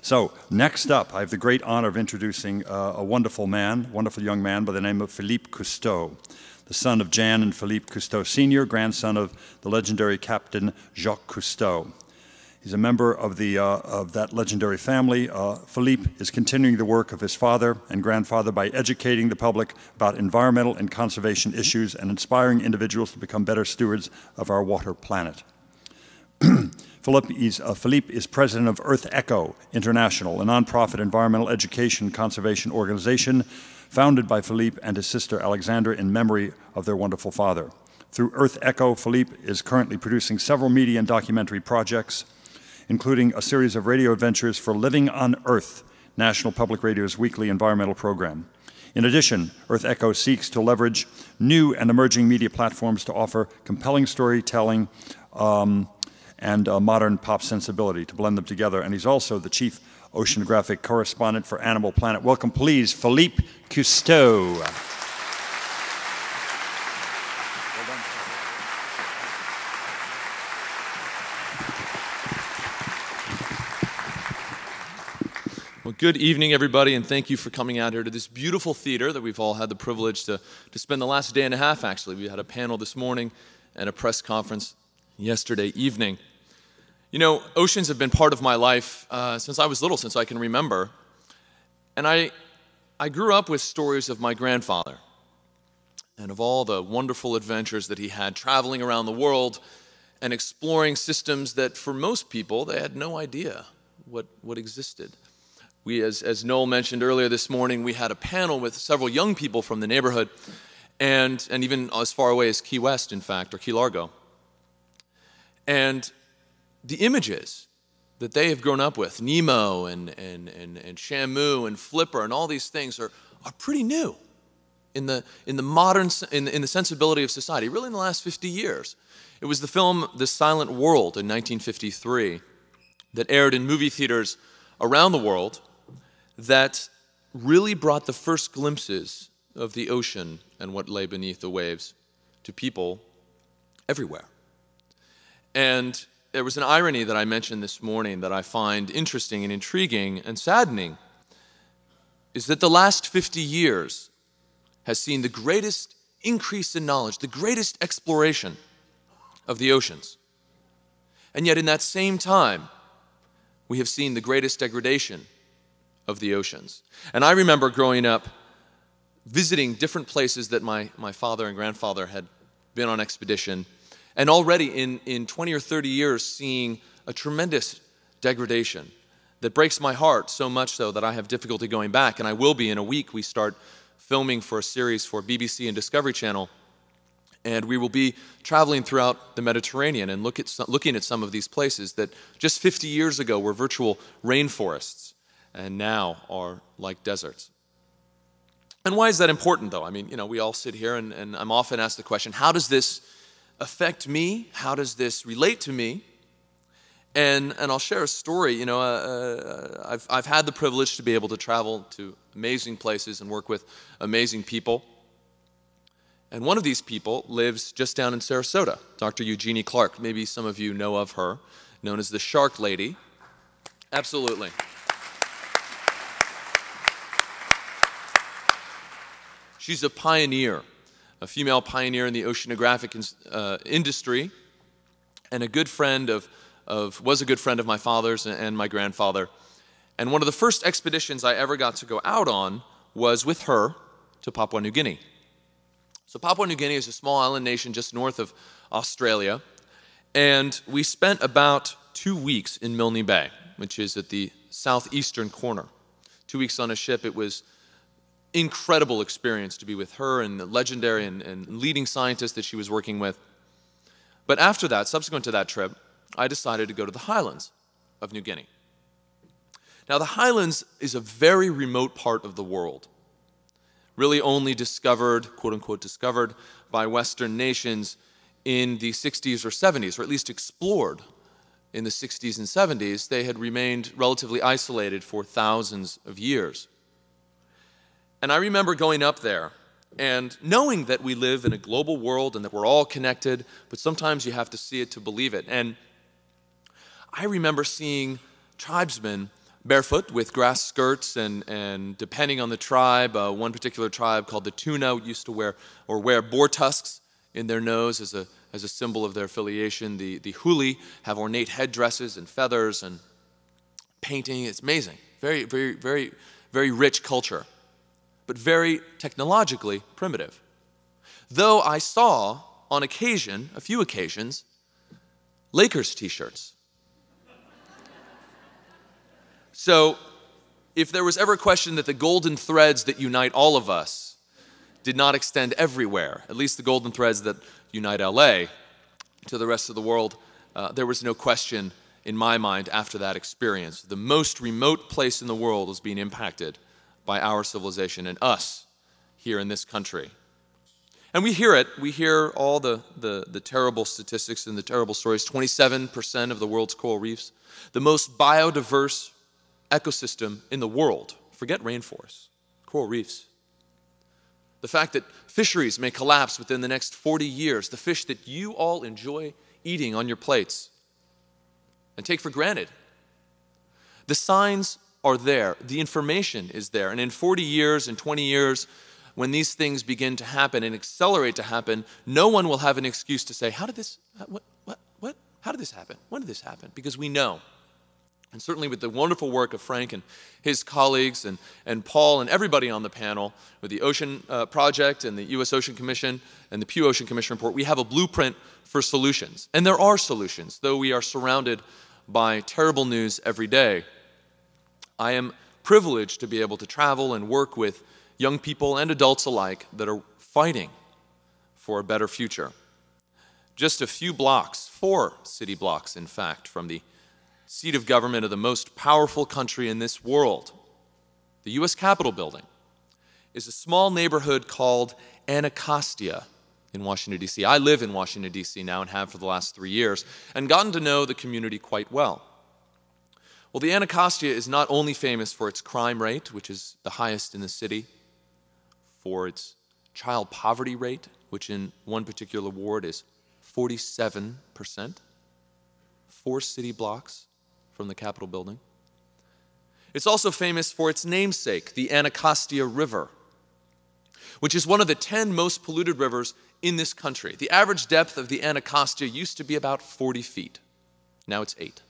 So next up, I have the great honor of introducing a wonderful young man by the name of Phillippe Cousteau, the son of Jan and Philippe Cousteau Sr., grandson of the legendary Captain Jacques Cousteau. He's a member of that legendary family. Philippe is continuing the work of his father and grandfather by educating the public about environmental and conservation issues and inspiring individuals to become better stewards of our water planet. Philippe is president of Earth Echo International, a nonprofit environmental education and conservation organization founded by Philippe and his sister Alexandra in memory of their wonderful father. Through Earth Echo, Philippe is currently producing several media and documentary projects, including a series of radio adventures for Living on Earth, National Public Radio's weekly environmental program. In addition, Earth Echo seeks to leverage new and emerging media platforms to offer compelling storytelling and modern pop sensibility, to blend them together. And he's also the chief oceanographic correspondent for Animal Planet. Welcome, please, Philippe Cousteau. Well, good evening, everybody, and thank you for coming out here to this beautiful theater that we've all had the privilege to spend the last day and a half, actually. We had a panel this morning and a press conference yesterday evening. You know, oceans have been part of my life since I was little, since I can remember. And I grew up with stories of my grandfather and of all the wonderful adventures that he had traveling around the world and exploring systems that for most people, they had no idea what existed. We, as Noel mentioned earlier this morning, we had a panel with several young people from the neighborhood and even as far away as Key West, in fact, or Key Largo. And the images that they have grown up with, Nemo and Shamu and Flipper and all these things are pretty new in the modern, in the sensibility of society, really in the last 50 years. It was the film The Silent World in 1953 that aired in movie theaters around the world that really brought the first glimpses of the ocean and what lay beneath the waves to people everywhere. And there was an irony that I mentioned this morning that I find interesting and intriguing and saddening, is that the last 50 years has seen the greatest increase in knowledge, the greatest exploration of the oceans. And yet in that same time, we have seen the greatest degradation of the oceans. And I remember growing up visiting different places that my father and grandfather had been on expedition, and already in 20 or 30 years seeing a tremendous degradation that breaks my heart so much so that I have difficulty going back, and I will be in a week. We start filming for a series for BBC and Discovery Channel, and we will be traveling throughout the Mediterranean and looking at some of these places that just 50 years ago were virtual rainforests and now are like deserts. And why is that important, though? I mean, we all sit here, and I'm often asked the question, how does this affect me? How does this relate to me? And I'll share a story. I've had the privilege to be able to travel to amazing places and work with amazing people. And one of these people lives just down in Sarasota, Dr. Eugenie Clark. Maybe some of you know of her, known as the Shark Lady. Absolutely. She's a pioneer, a female pioneer in the oceanographic industry, and was a good friend of my father's and my grandfather. And one of the first expeditions I ever got to go out on was with her to Papua New Guinea. So Papua New Guinea is a small island nation just north of Australia, and we spent about 2 weeks in Milne Bay, which is at the southeastern corner. 2 weeks on a ship. It was incredible experience to be with her and the legendary and leading scientists that she was working with. But after that, subsequent to that trip, I decided to go to the highlands of New Guinea. Now, the highlands is a very remote part of the world, really only discovered, quote-unquote discovered, by Western nations in the 60s or 70s, or at least explored in the 60s and 70s. They had remained relatively isolated for thousands of years. And I remember going up there and knowing that we live in a global world and that we're all connected, but sometimes you have to see it to believe it. And I remember seeing tribesmen barefoot with grass skirts and depending on the tribe, one particular tribe called the Tuna used to wear boar tusks in their nose as a symbol of their affiliation. The Huli have ornate headdresses and feathers and painting. It's amazing. Very, very, very, very rich culture, but very technologically primitive. Though I saw on occasion, a few occasions, Lakers t-shirts. So if there was ever a question that the golden threads that unite all of us did not extend everywhere, at least the golden threads that unite LA to the rest of the world, there was no question in my mind after that experience. The most remote place in the world was being impacted by our civilization and us here in this country. And we hear it. We hear all the terrible statistics and the terrible stories. 27% of the world's coral reefs, the most biodiverse ecosystem in the world. Forget rainforests, coral reefs. The fact that fisheries may collapse within the next 40 years, the fish that you all enjoy eating on your plates and take for granted. The signs are there. The information is there. And in 40 years and 20 years, when these things begin to happen and accelerate to happen, no one will have an excuse to say, how did this happen? When did this happen? Because we know. And certainly with the wonderful work of Frank and his colleagues and Paul and everybody on the panel with the Ocean Project and the U.S. Ocean Commission and the Pew Ocean Commission report, we have a blueprint for solutions. And there are solutions, though we are surrounded by terrible news every day. I am privileged to be able to travel and work with young people and adults alike that are fighting for a better future. just a few blocks, 4 city blocks, in fact, from the seat of government of the most powerful country in this world, the U.S. Capitol building, is a small neighborhood called Anacostia in Washington, D.C. I live in Washington, D.C. now and have for the last 3 years, and gotten to know the community quite well. Well, the Anacostia is not only famous for its crime rate, which is the highest in the city, for its child poverty rate, which in one particular ward is 47%, 4 city blocks from the Capitol building. It's also famous for its namesake, the Anacostia River, which is one of the 10 most polluted rivers in this country. The average depth of the Anacostia used to be about 40 feet. Now it's 8.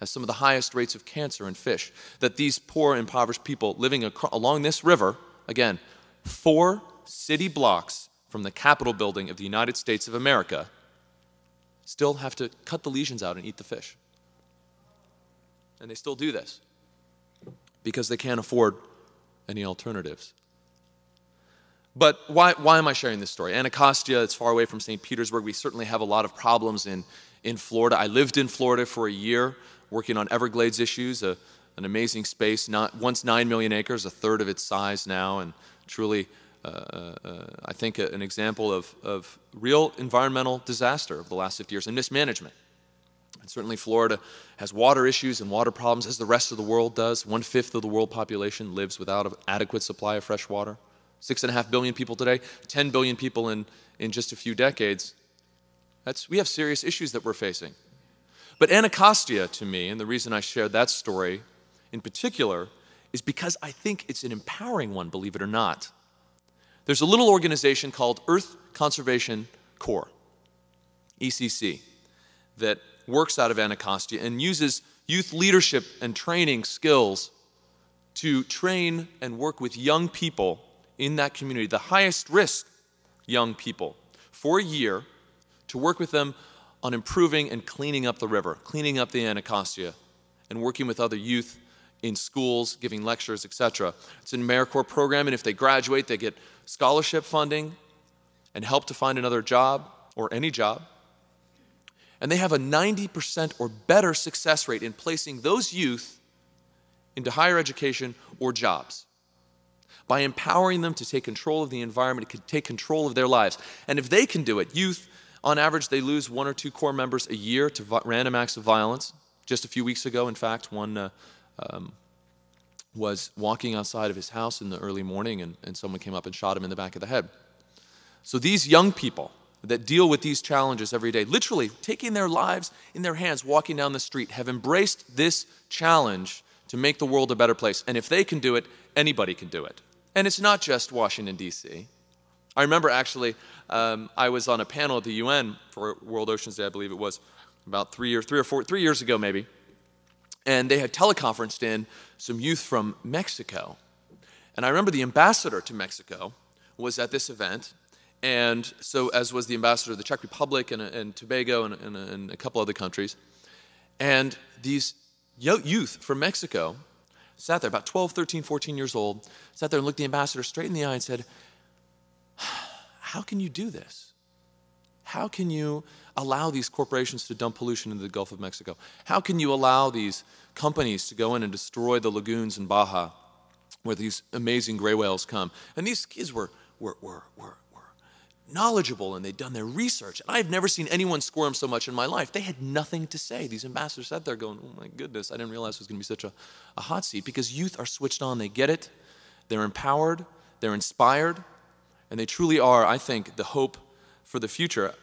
Has some of the highest rates of cancer in fish. That these poor, impoverished people living along this river, again, 4 city blocks from the Capitol building of the United States of America, still have to cut the lesions out and eat the fish. And they still do this because they can't afford any alternatives. But why am I sharing this story? Anacostia, it's far away from St. Petersburg. We certainly have a lot of problems in Florida. I lived in Florida for a year working on Everglades issues, an amazing space, once 9 million acres, a third of its size now, and truly, I think, an example of real environmental disaster of the last 50 years and mismanagement. And certainly Florida has water issues and water problems, as the rest of the world does. 1/5 of the world population lives without an adequate supply of fresh water. 6.5 billion people today, 10 billion people in just a few decades. We have serious issues that we're facing. But Anacostia, to me, and the reason I shared that story in particular, is because I think it's an empowering one, believe it or not. There's a little organization called Earth Conservation Corps, ECC, that works out of Anacostia and uses youth leadership and training skills to train and work with young people in that community, the highest risk young people, for a year to work with them on improving and cleaning up the river, cleaning up the Anacostia, and working with other youth in schools, giving lectures, etc. It's an AmeriCorps program, and if they graduate, they get scholarship funding and help to find another job, or any job. And they have a 90% or better success rate in placing those youth into higher education or jobs by empowering them to take control of the environment, to take control of their lives. And if they can do it, youth, on average, they lose 1 or 2 core members a year to random acts of violence. Just a few weeks ago, in fact, one was walking outside of his house in the early morning, and someone came up and shot him in the back of the head. So these young people that deal with these challenges every day, literally taking their lives in their hands, walking down the street, have embraced this challenge to make the world a better place. And if they can do it, anybody can do it. And it's not just Washington, D.C. I remember actually, I was on a panel at the UN for World Oceans Day, I believe it was, about 3 years ago maybe. And they had teleconferenced in some youth from Mexico. And I remember the ambassador to Mexico was at this event, and so as was the ambassador of the Czech Republic and Tobago and a couple other countries. And these youth from Mexico sat there, about 12, 13, 14 years old, sat there and looked the ambassador straight in the eye and said, "How can you do this? How can you allow these corporations to dump pollution into the Gulf of Mexico? How can you allow these companies to go in and destroy the lagoons in Baja where these amazing gray whales come?" And these kids were knowledgeable, and they'd done their research. And I've never seen anyone squirm so much in my life. They had nothing to say. These ambassadors sat there going, "Oh my goodness, I didn't realize it was going to be such a hot seat," because youth are switched on. They get it. They're empowered. They're inspired. And they truly are, I think, the hope for the future.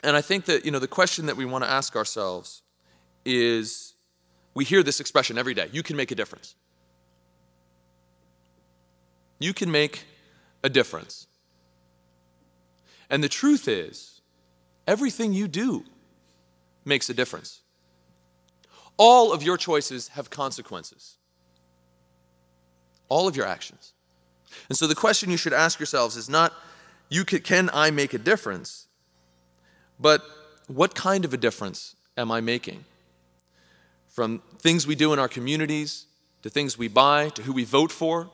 And I think that, the question that we want to ask ourselves is, we hear this expression every day: you can make a difference. You can make a difference. And the truth is, everything you do makes a difference. All of your choices have consequences. All of your actions. And so the question you should ask yourselves is not, can I make a difference? But what kind of a difference am I making? From things we do in our communities, to things we buy, to who we vote for,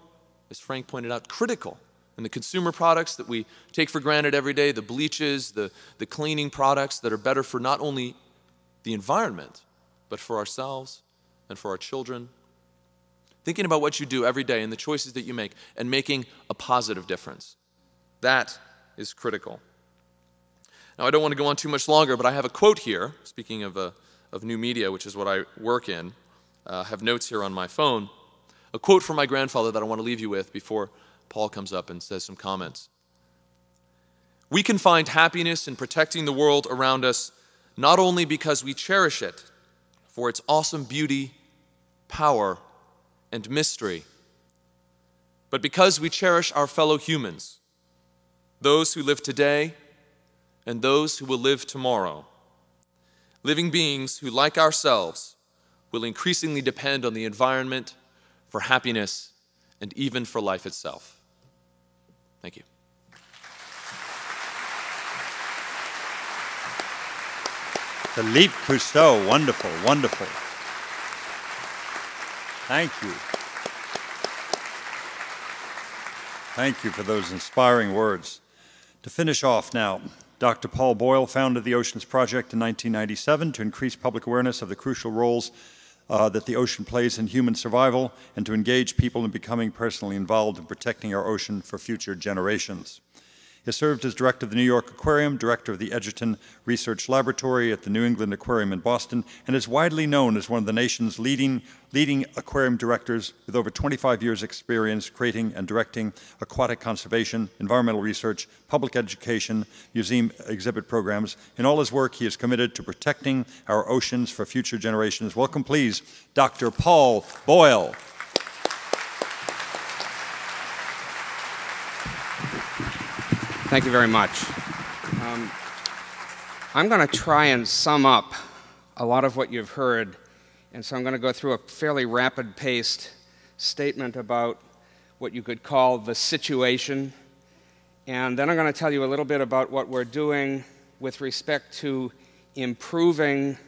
as Frank pointed out, critical And the consumer products that we take for granted every day, the bleaches, the cleaning products that are better for not only the environment, but for ourselves and for our children. Thinking about what you do every day and the choices that you make and making a positive difference. That is critical. Now, I don't want to go on too much longer, but I have a quote here, speaking of new media, which is what I work in. I have notes here on my phone. A quote from my grandfather that I want to leave you with before Paul comes up and says some comments. We can find happiness in protecting the world around us not only because we cherish it for its awesome beauty, power, and mystery, but because we cherish our fellow humans, those who live today and those who will live tomorrow. Living beings who, like ourselves, will increasingly depend on the environment for happiness and even for life itself. Thank you. Phillippe Cousteau, wonderful, wonderful. Thank you. Thank you for those inspiring words. To finish off now, Dr. Paul Boyle founded the Oceans Project in 1997 to increase public awareness of the crucial roles that the ocean plays in human survival and to engage people in becoming personally involved in protecting our ocean for future generations. He served as director of the New York Aquarium, director of the Edgerton Research Laboratory at the New England Aquarium in Boston, and is widely known as one of the nation's leading aquarium directors with over 25 years' experience creating and directing aquatic conservation, environmental research, public education, museum exhibit programs. In all his work, he is committed to protecting our oceans for future generations. Welcome, please, Dr. Paul Boyle. Thank you very much. I'm going to try and sum up a lot of what you've heard, and so I'm going to go through a fairly rapid-paced statement about what you could call the situation, and then I'm going to tell you a little bit about what we're doing with respect to improving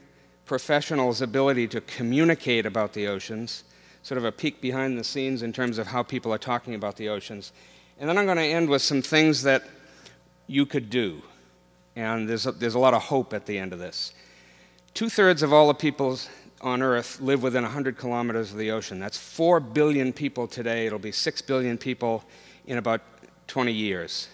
professionals' ability to communicate about the oceans, sort of a peek behind the scenes in terms of how people are talking about the oceans. And then I'm going to end with some things that you could do. And there's a lot of hope at the end of this. 2/3 of all the people on Earth live within 100 kilometers of the ocean. That's 4 billion people today. It'll be 6 billion people in about 20 years.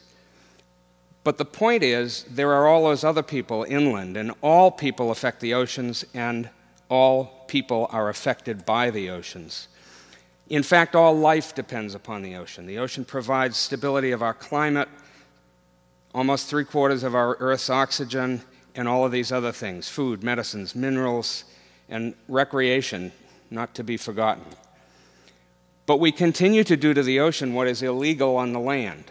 But the point is, there are all those other people inland, and all people affect the oceans, and all people are affected by the oceans. In fact, all life depends upon the ocean. The ocean provides stability of our climate, almost 3/4 of our Earth's oxygen, and all of these other things, food, medicines, minerals, and recreation, not to be forgotten. But we continue to do to the ocean what is illegal on the land.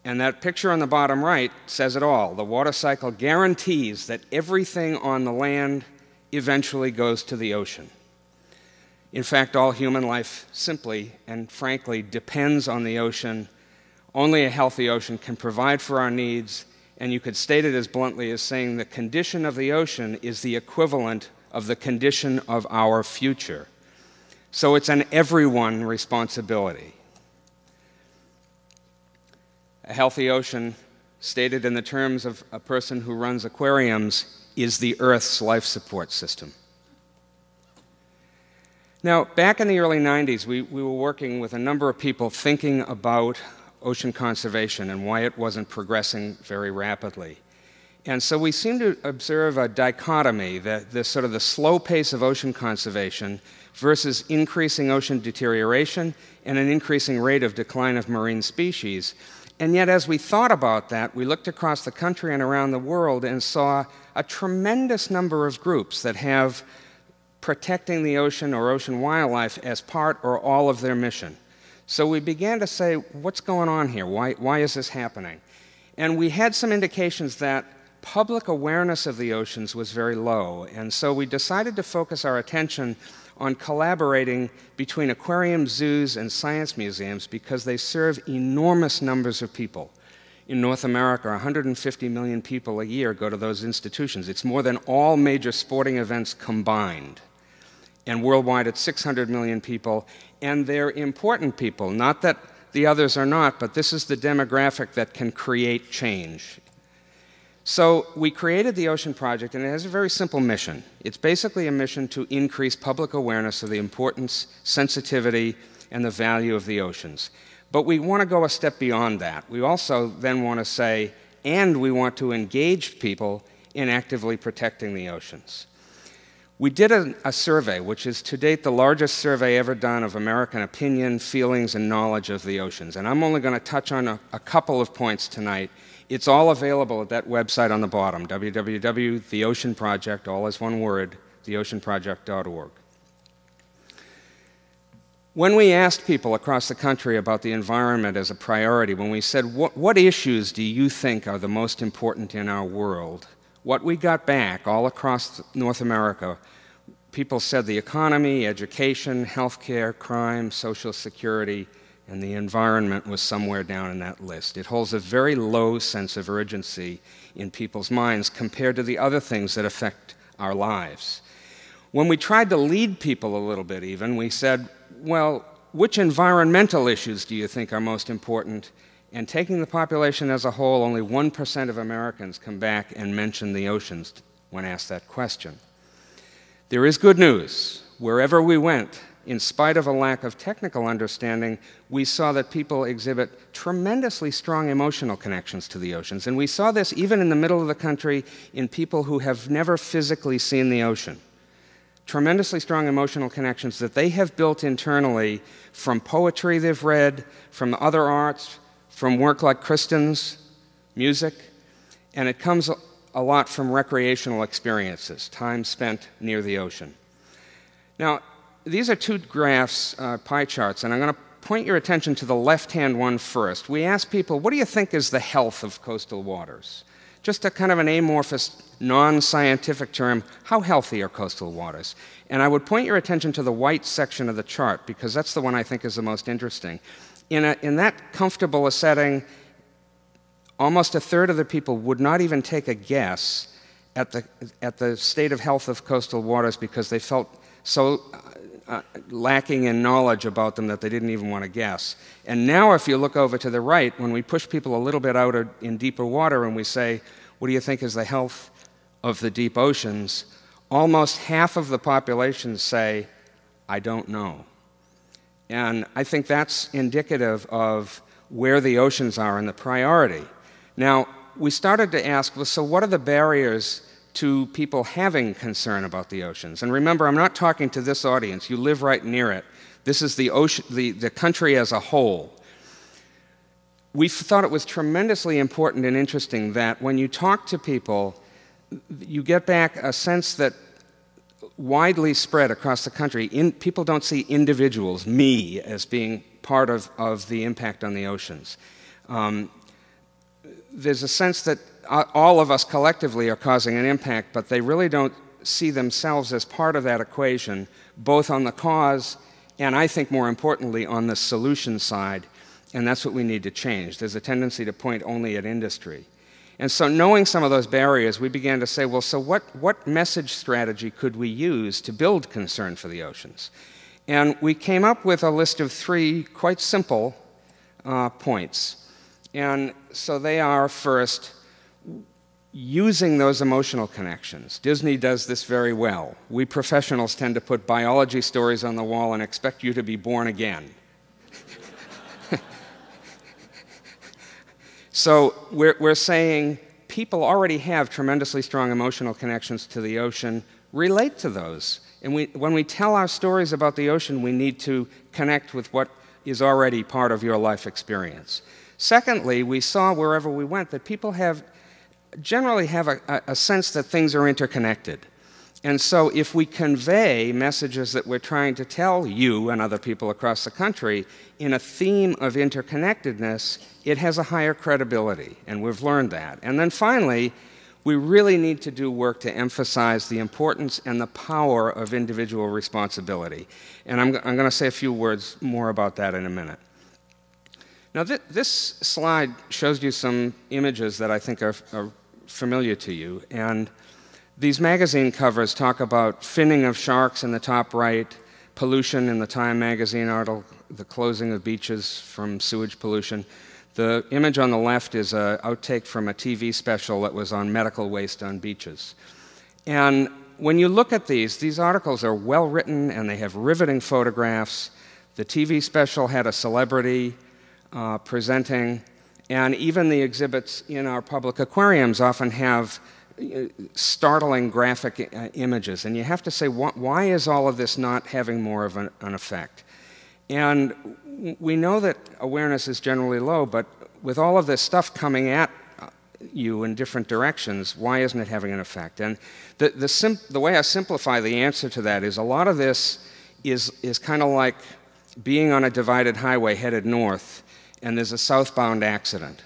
And that picture on the bottom right says it all. The water cycle guarantees that everything on the land eventually goes to the ocean. In fact, all human life simply and frankly depends on the ocean. Only a healthy ocean can provide for our needs, and you could state it as bluntly as saying the condition of the ocean is the equivalent of the condition of our future. So it's an everyone responsibility. A healthy ocean, stated in the terms of a person who runs aquariums, is the Earth's life support system. Now, back in the early 90s, we were working with a number of people thinking about ocean conservation and why it wasn't progressing very rapidly. And so we seem to observe a dichotomy, the sort of the slow pace of ocean conservation versus increasing ocean deterioration and an increasing rate of decline of marine species. And yet, as we thought about that, we looked across the country and around the world and saw a tremendous number of groups that have protecting the ocean or ocean wildlife as part or all of their mission. So we began to say, what's going on here? Why is this happening? And we had some indications that public awareness of the oceans was very low. And so we decided to focus our attention on collaborating between aquarium zoos and science museums because they serve enormous numbers of people. In North America, 150 million people a year go to those institutions. It's more than all major sporting events combined. And worldwide, it's 600 million people. And they're important people. Not that the others are not, but this is the demographic that can create change. So we created the Ocean Project, and it has a very simple mission. It's basically a mission to increase public awareness of the importance, sensitivity, and the value of the oceans. But we want to go a step beyond that. We also then want to say, and we want to engage people in actively protecting the oceans. We did a survey, which is to date the largest survey ever done of American opinion, feelings, and knowledge of the oceans. And I'm only going to touch on a couple of points tonight. It's all available at that website on the bottom, www.theoceanproject, all as one word, theoceanproject.org. When we asked people across the country about the environment as a priority, when we said, what issues do you think are the most important in our world? What we got back all across North America, people said the economy, education, healthcare, crime, social security, and the environment was somewhere down in that list. It holds a very low sense of urgency in people's minds compared to the other things that affect our lives. When we tried to lead people a little bit even, we said, well, which environmental issues do you think are most important? And taking the population as a whole, only 1% of Americans come back and mention the oceans when asked that question. There is good news. Wherever we went, in spite of a lack of technical understanding, we saw that people exhibit tremendously strong emotional connections to the oceans. And we saw this even in the middle of the country in people who have never physically seen the ocean. Tremendously strong emotional connections that they have built internally from poetry they've read, from other arts, from work like Kristen's, music, and it comes a lot from recreational experiences, time spent near the ocean. Now, these are two graphs, pie charts, and I'm going to point your attention to the left-hand one first. We asked people, what do you think is the health of coastal waters? Just a kind of an amorphous, non-scientific term, how healthy are coastal waters? And I would point your attention to the white section of the chart, because that's the one I think is the most interesting. In that comfortable a setting, almost a third of the people would not even take a guess at the state of health of coastal waters because they felt so lacking in knowledge about them that they didn't even want to guess. And now if you look over to the right, when we push people a little bit out in deeper water and we say, what do you think is the health of the deep oceans? Almost half of the population say, I don't know. And I think that's indicative of where the oceans are in the priority. Now, we started to ask, well, so what are the barriers to people having concern about the oceans? And remember, I'm not talking to this audience. You live right near it. This is the ocean, the country as a whole. We thought it was tremendously important and interesting that when you talk to people, you get back a sense that widely spread across the country, people don't see individuals, me, as being part of the impact on the oceans. There's a sense that all of us collectively are causing an impact, but they really don't see themselves as part of that equation, both on the cause and, I think more importantly, on the solution side, and that's what we need to change. There's a tendency to point only at industry. And so knowing some of those barriers, we began to say, well, so what message strategy could we use to build concern for the oceans? And we came up with a list of 3 quite simple points. And so they are, first, using those emotional connections. Disney does this very well. We professionals tend to put biology stories on the wall and expect you to be born again. So we're saying people already have tremendously strong emotional connections to the ocean. Relate to those. And when we tell our stories about the ocean, we need to connect with what is already part of your life experience. Secondly, we saw wherever we went that people generally have a sense that things are interconnected. And so if we convey messages that we're trying to tell you and other people across the country in a theme of interconnectedness, it has a higher credibility, and we've learned that. And then finally, we really need to do work to emphasize the importance and the power of individual responsibility. And I'm going to say a few words more about that in a minute. Now, this slide shows you some images that I think are familiar to you. And these magazine covers talk about finning of sharks in the top right, pollution in the Time magazine the closing of beaches from sewage pollution. The image on the left is an outtake from a TV special that was on medical waste on beaches. And when you look at these articles are well written and they have riveting photographs. The TV special had a celebrity presenting, and even the exhibits in our public aquariums often have startling graphic images. And you have to say, why is all of this not having more of an effect? And we know that awareness is generally low, but with all of this stuff coming at you in different directions, why isn't it having an effect? And the way I simplify the answer to that is a lot of this is kind of like being on a divided highway headed north, and there's a southbound accident.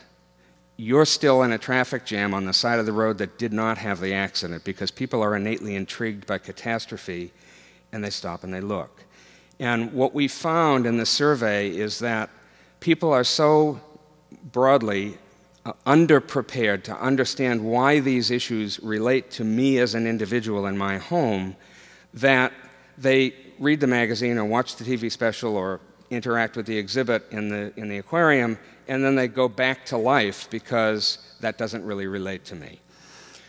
You're still in a traffic jam on the side of the road that did not have the accident because people are innately intrigued by catastrophe, and they stop and they look. And what we found in the survey is that people are so broadly underprepared to understand why these issues relate to me as an individual in my home that they read the magazine or watch the TV special or interact with the exhibit in the aquarium, and then they go back to life because that doesn't really relate to me.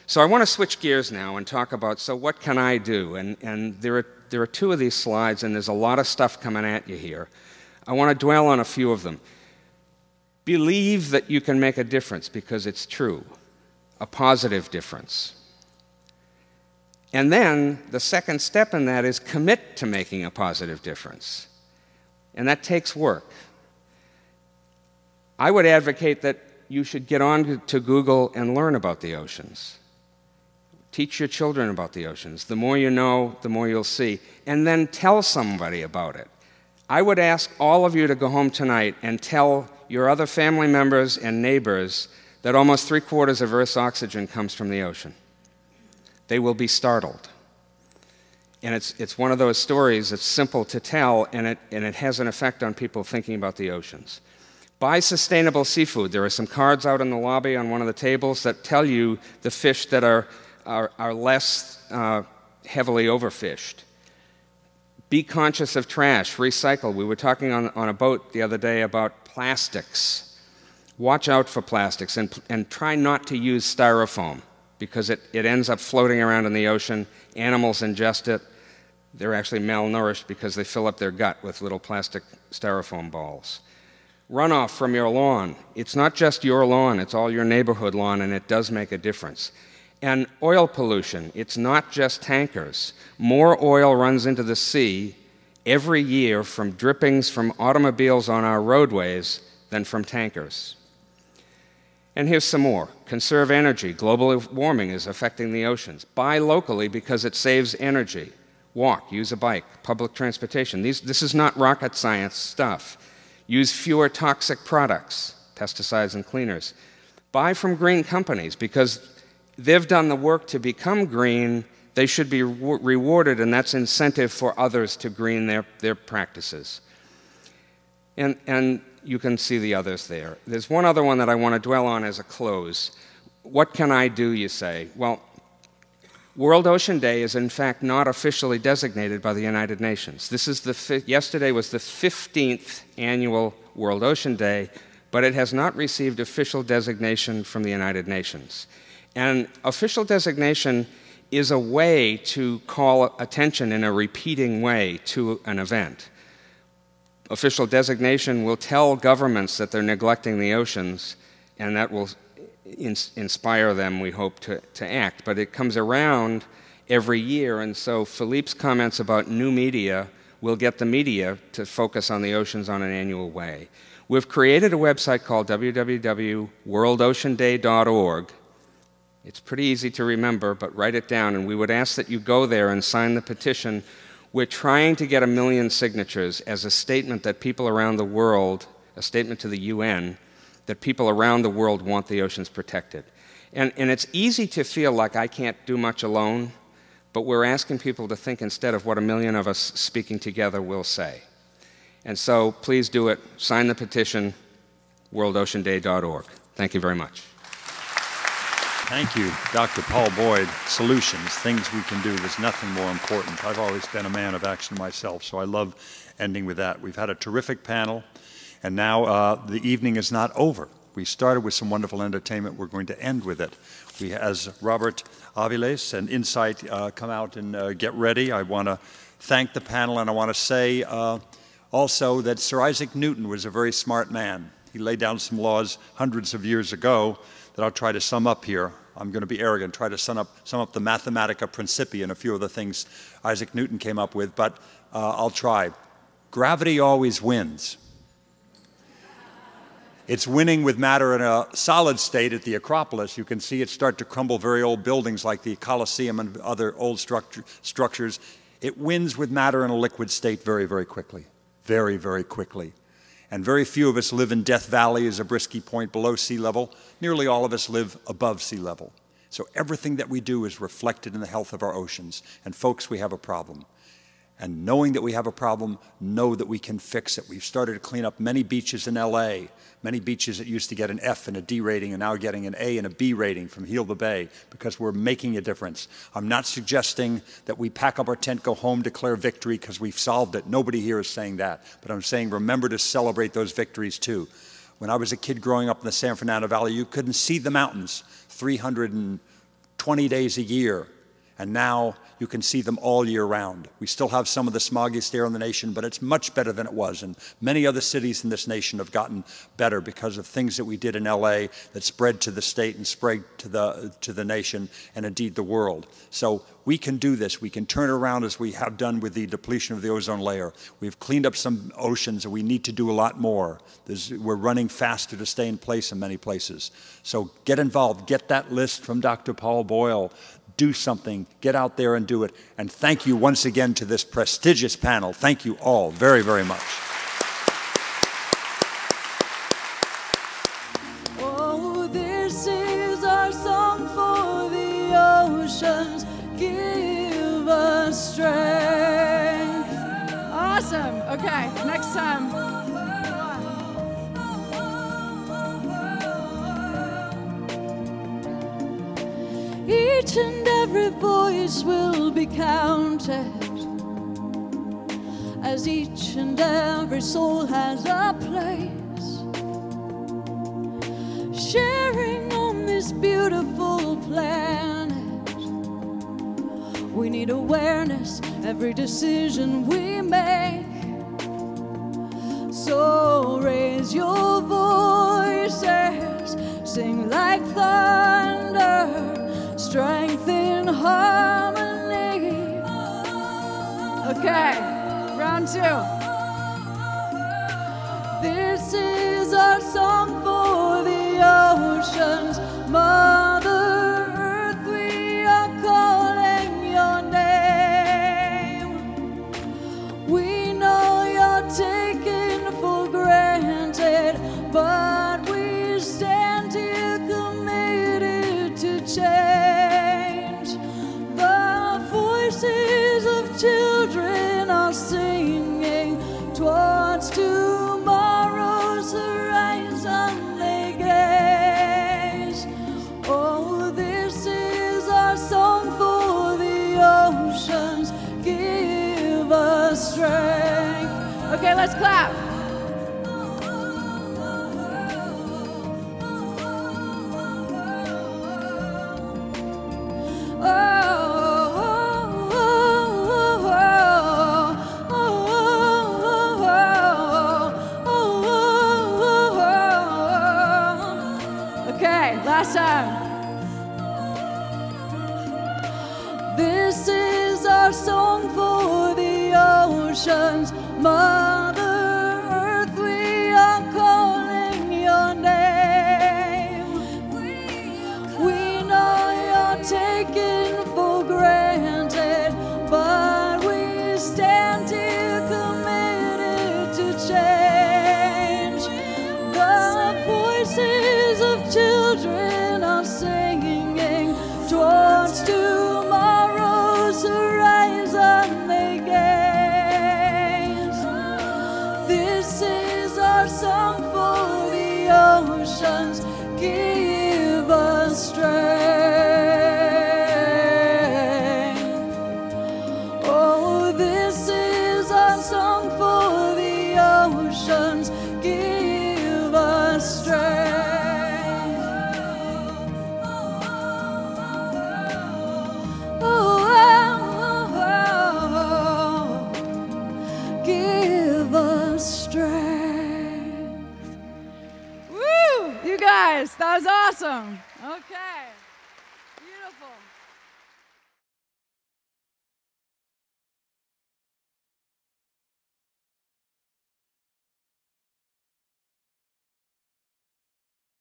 So I want to switch gears now and talk about, so what can I do? And there are two of these slides, and there's a lot of stuff coming at you here. I want to dwell on a few of them. Believe that you can make a difference because it's true, a positive difference. And then the second step in that is commit to making a positive difference. And that takes work. I would advocate that you should get on to Google and learn about the oceans. Teach your children about the oceans. The more you know, the more you'll see. And then tell somebody about it. I would ask all of you to go home tonight and tell your other family members and neighbors that almost 3/4 of Earth's oxygen comes from the ocean. They will be startled. And it's one of those stories that's simple to tell, and it has an effect on people thinking about the oceans. Buy sustainable seafood. There are some cards out in the lobby on one of the tables that tell you the fish that are less heavily overfished. Be conscious of trash. Recycle. We were talking on a boat the other day about plastics. Watch out for plastics and try not to use styrofoam because it ends up floating around in the ocean. Animals ingest it. They're actually malnourished because they fill up their gut with little plastic styrofoam balls. Runoff from your lawn. It's not just your lawn, it's all your neighborhood lawn, and it does make a difference. And oil pollution. It's not just tankers. More oil runs into the sea every year from drippings from automobiles on our roadways than from tankers. And here's some more. Conserve energy. Global warming is affecting the oceans. Buy locally because it saves energy. Walk, use a bike, public transportation. This is not rocket science stuff. Use fewer toxic products, pesticides and cleaners. Buy from green companies because they've done the work to become green. They should be rewarded, and that's incentive for others to green their practices. And you can see the others there. There's one other one that I want to dwell on as a close. What can I do, you say? Well, World Ocean Day is in fact not officially designated by the United Nations. Yesterday was the 15th annual World Ocean Day, but it has not received official designation from the United Nations. And official designation is a way to call attention in a repeating way to an event. Official designation will tell governments that they're neglecting the oceans, and that will inspire them, we hope, to act. But it comes around every year, and so Philippe's comments about new media will get the media to focus on the oceans on an annual way. We've created a website called www.worldoceanday.org. It's pretty easy to remember, but write it down, and we would ask that you go there and sign the petition. We're trying to get 1 million signatures as a statement that people around the world, a statement to the UN, that people around the world want the oceans protected. And it's easy to feel like I can't do much alone, but we're asking people to think instead of what 1 million of us speaking together will say. And so please do it. Sign the petition, worldoceanday.org. Thank you very much. Thank you, Dr. Paul Boyd. Solutions, things we can do. There's nothing more important. I've always been a man of action myself, so I love ending with that. We've had a terrific panel, and now the evening is not over. We started with some wonderful entertainment. We're going to end with it. We, as Robert Aviles and Insight come out and get ready, I want to thank the panel, and I want to say also that Sir Isaac Newton was a very smart man. He laid down some laws hundreds of years ago that I'll try to sum up here. I'm going to be arrogant, try to sum up the Mathematica Principia and a few of the things Isaac Newton came up with, but I'll try. Gravity always wins. It's winning with matter in a solid state at the Acropolis. You can see it start to crumble very old buildings like the Colosseum and other old structures. It wins with matter in a liquid state very, very quickly. Very, very quickly. And very few of us live in Death Valley as a Brisky Point below sea level. Nearly all of us live above sea level. So everything that we do is reflected in the health of our oceans. And folks, we have a problem. And knowing that we have a problem, know that we can fix it. We've started to clean up many beaches in LA, many beaches that used to get an F and a D rating and now getting an A and a B rating from Heal the Bay because we're making a difference. I'm not suggesting that we pack up our tent, go home, declare victory because we've solved it. Nobody here is saying that. But I'm saying remember to celebrate those victories too. When I was a kid growing up in the San Fernando Valley, you couldn't see the mountains 320 days a year. And now you can see them all year round. We still have some of the smoggiest air in the nation, but it's much better than it was. And many other cities in this nation have gotten better because of things that we did in LA that spread to the state and spread to the nation and indeed the world. So we can do this. We can turn it around as we have done with the depletion of the ozone layer. We've cleaned up some oceans and we need to do a lot more. We're running faster to stay in place in many places. So get involved. Get that list from Dr. Paul Boyle. Do something, get out there and do it. And thank you once again to this prestigious panel. Thank you all very, very much. Oh, this is our song for the oceans. Give us strength. Awesome. Okay, next time. Each and every voice will be counted, as each and every soul has a place, sharing on this beautiful planet. We need awareness every decision we make. So raise your voices, sing like thunder, strength in harmony. Okay, round two. This is our song for the oceans. Mother Earth, we are calling your name. We know you're taken for granted, but we stand here committed to change. The voices of children are singing towards tomorrow's horizon they gaze. Oh, this is our song for the oceans. Give us strength. Okay, let's clap. Last time. This is our song for the oceans. Mother Earth, we are calling your name. We know you're taken for granted, but we stand here committed to change. The voices of children are singing towards tomorrow's horizon they gaze. This is our song for the oceans. Give us strength. You guys, that was awesome. Okay. Beautiful.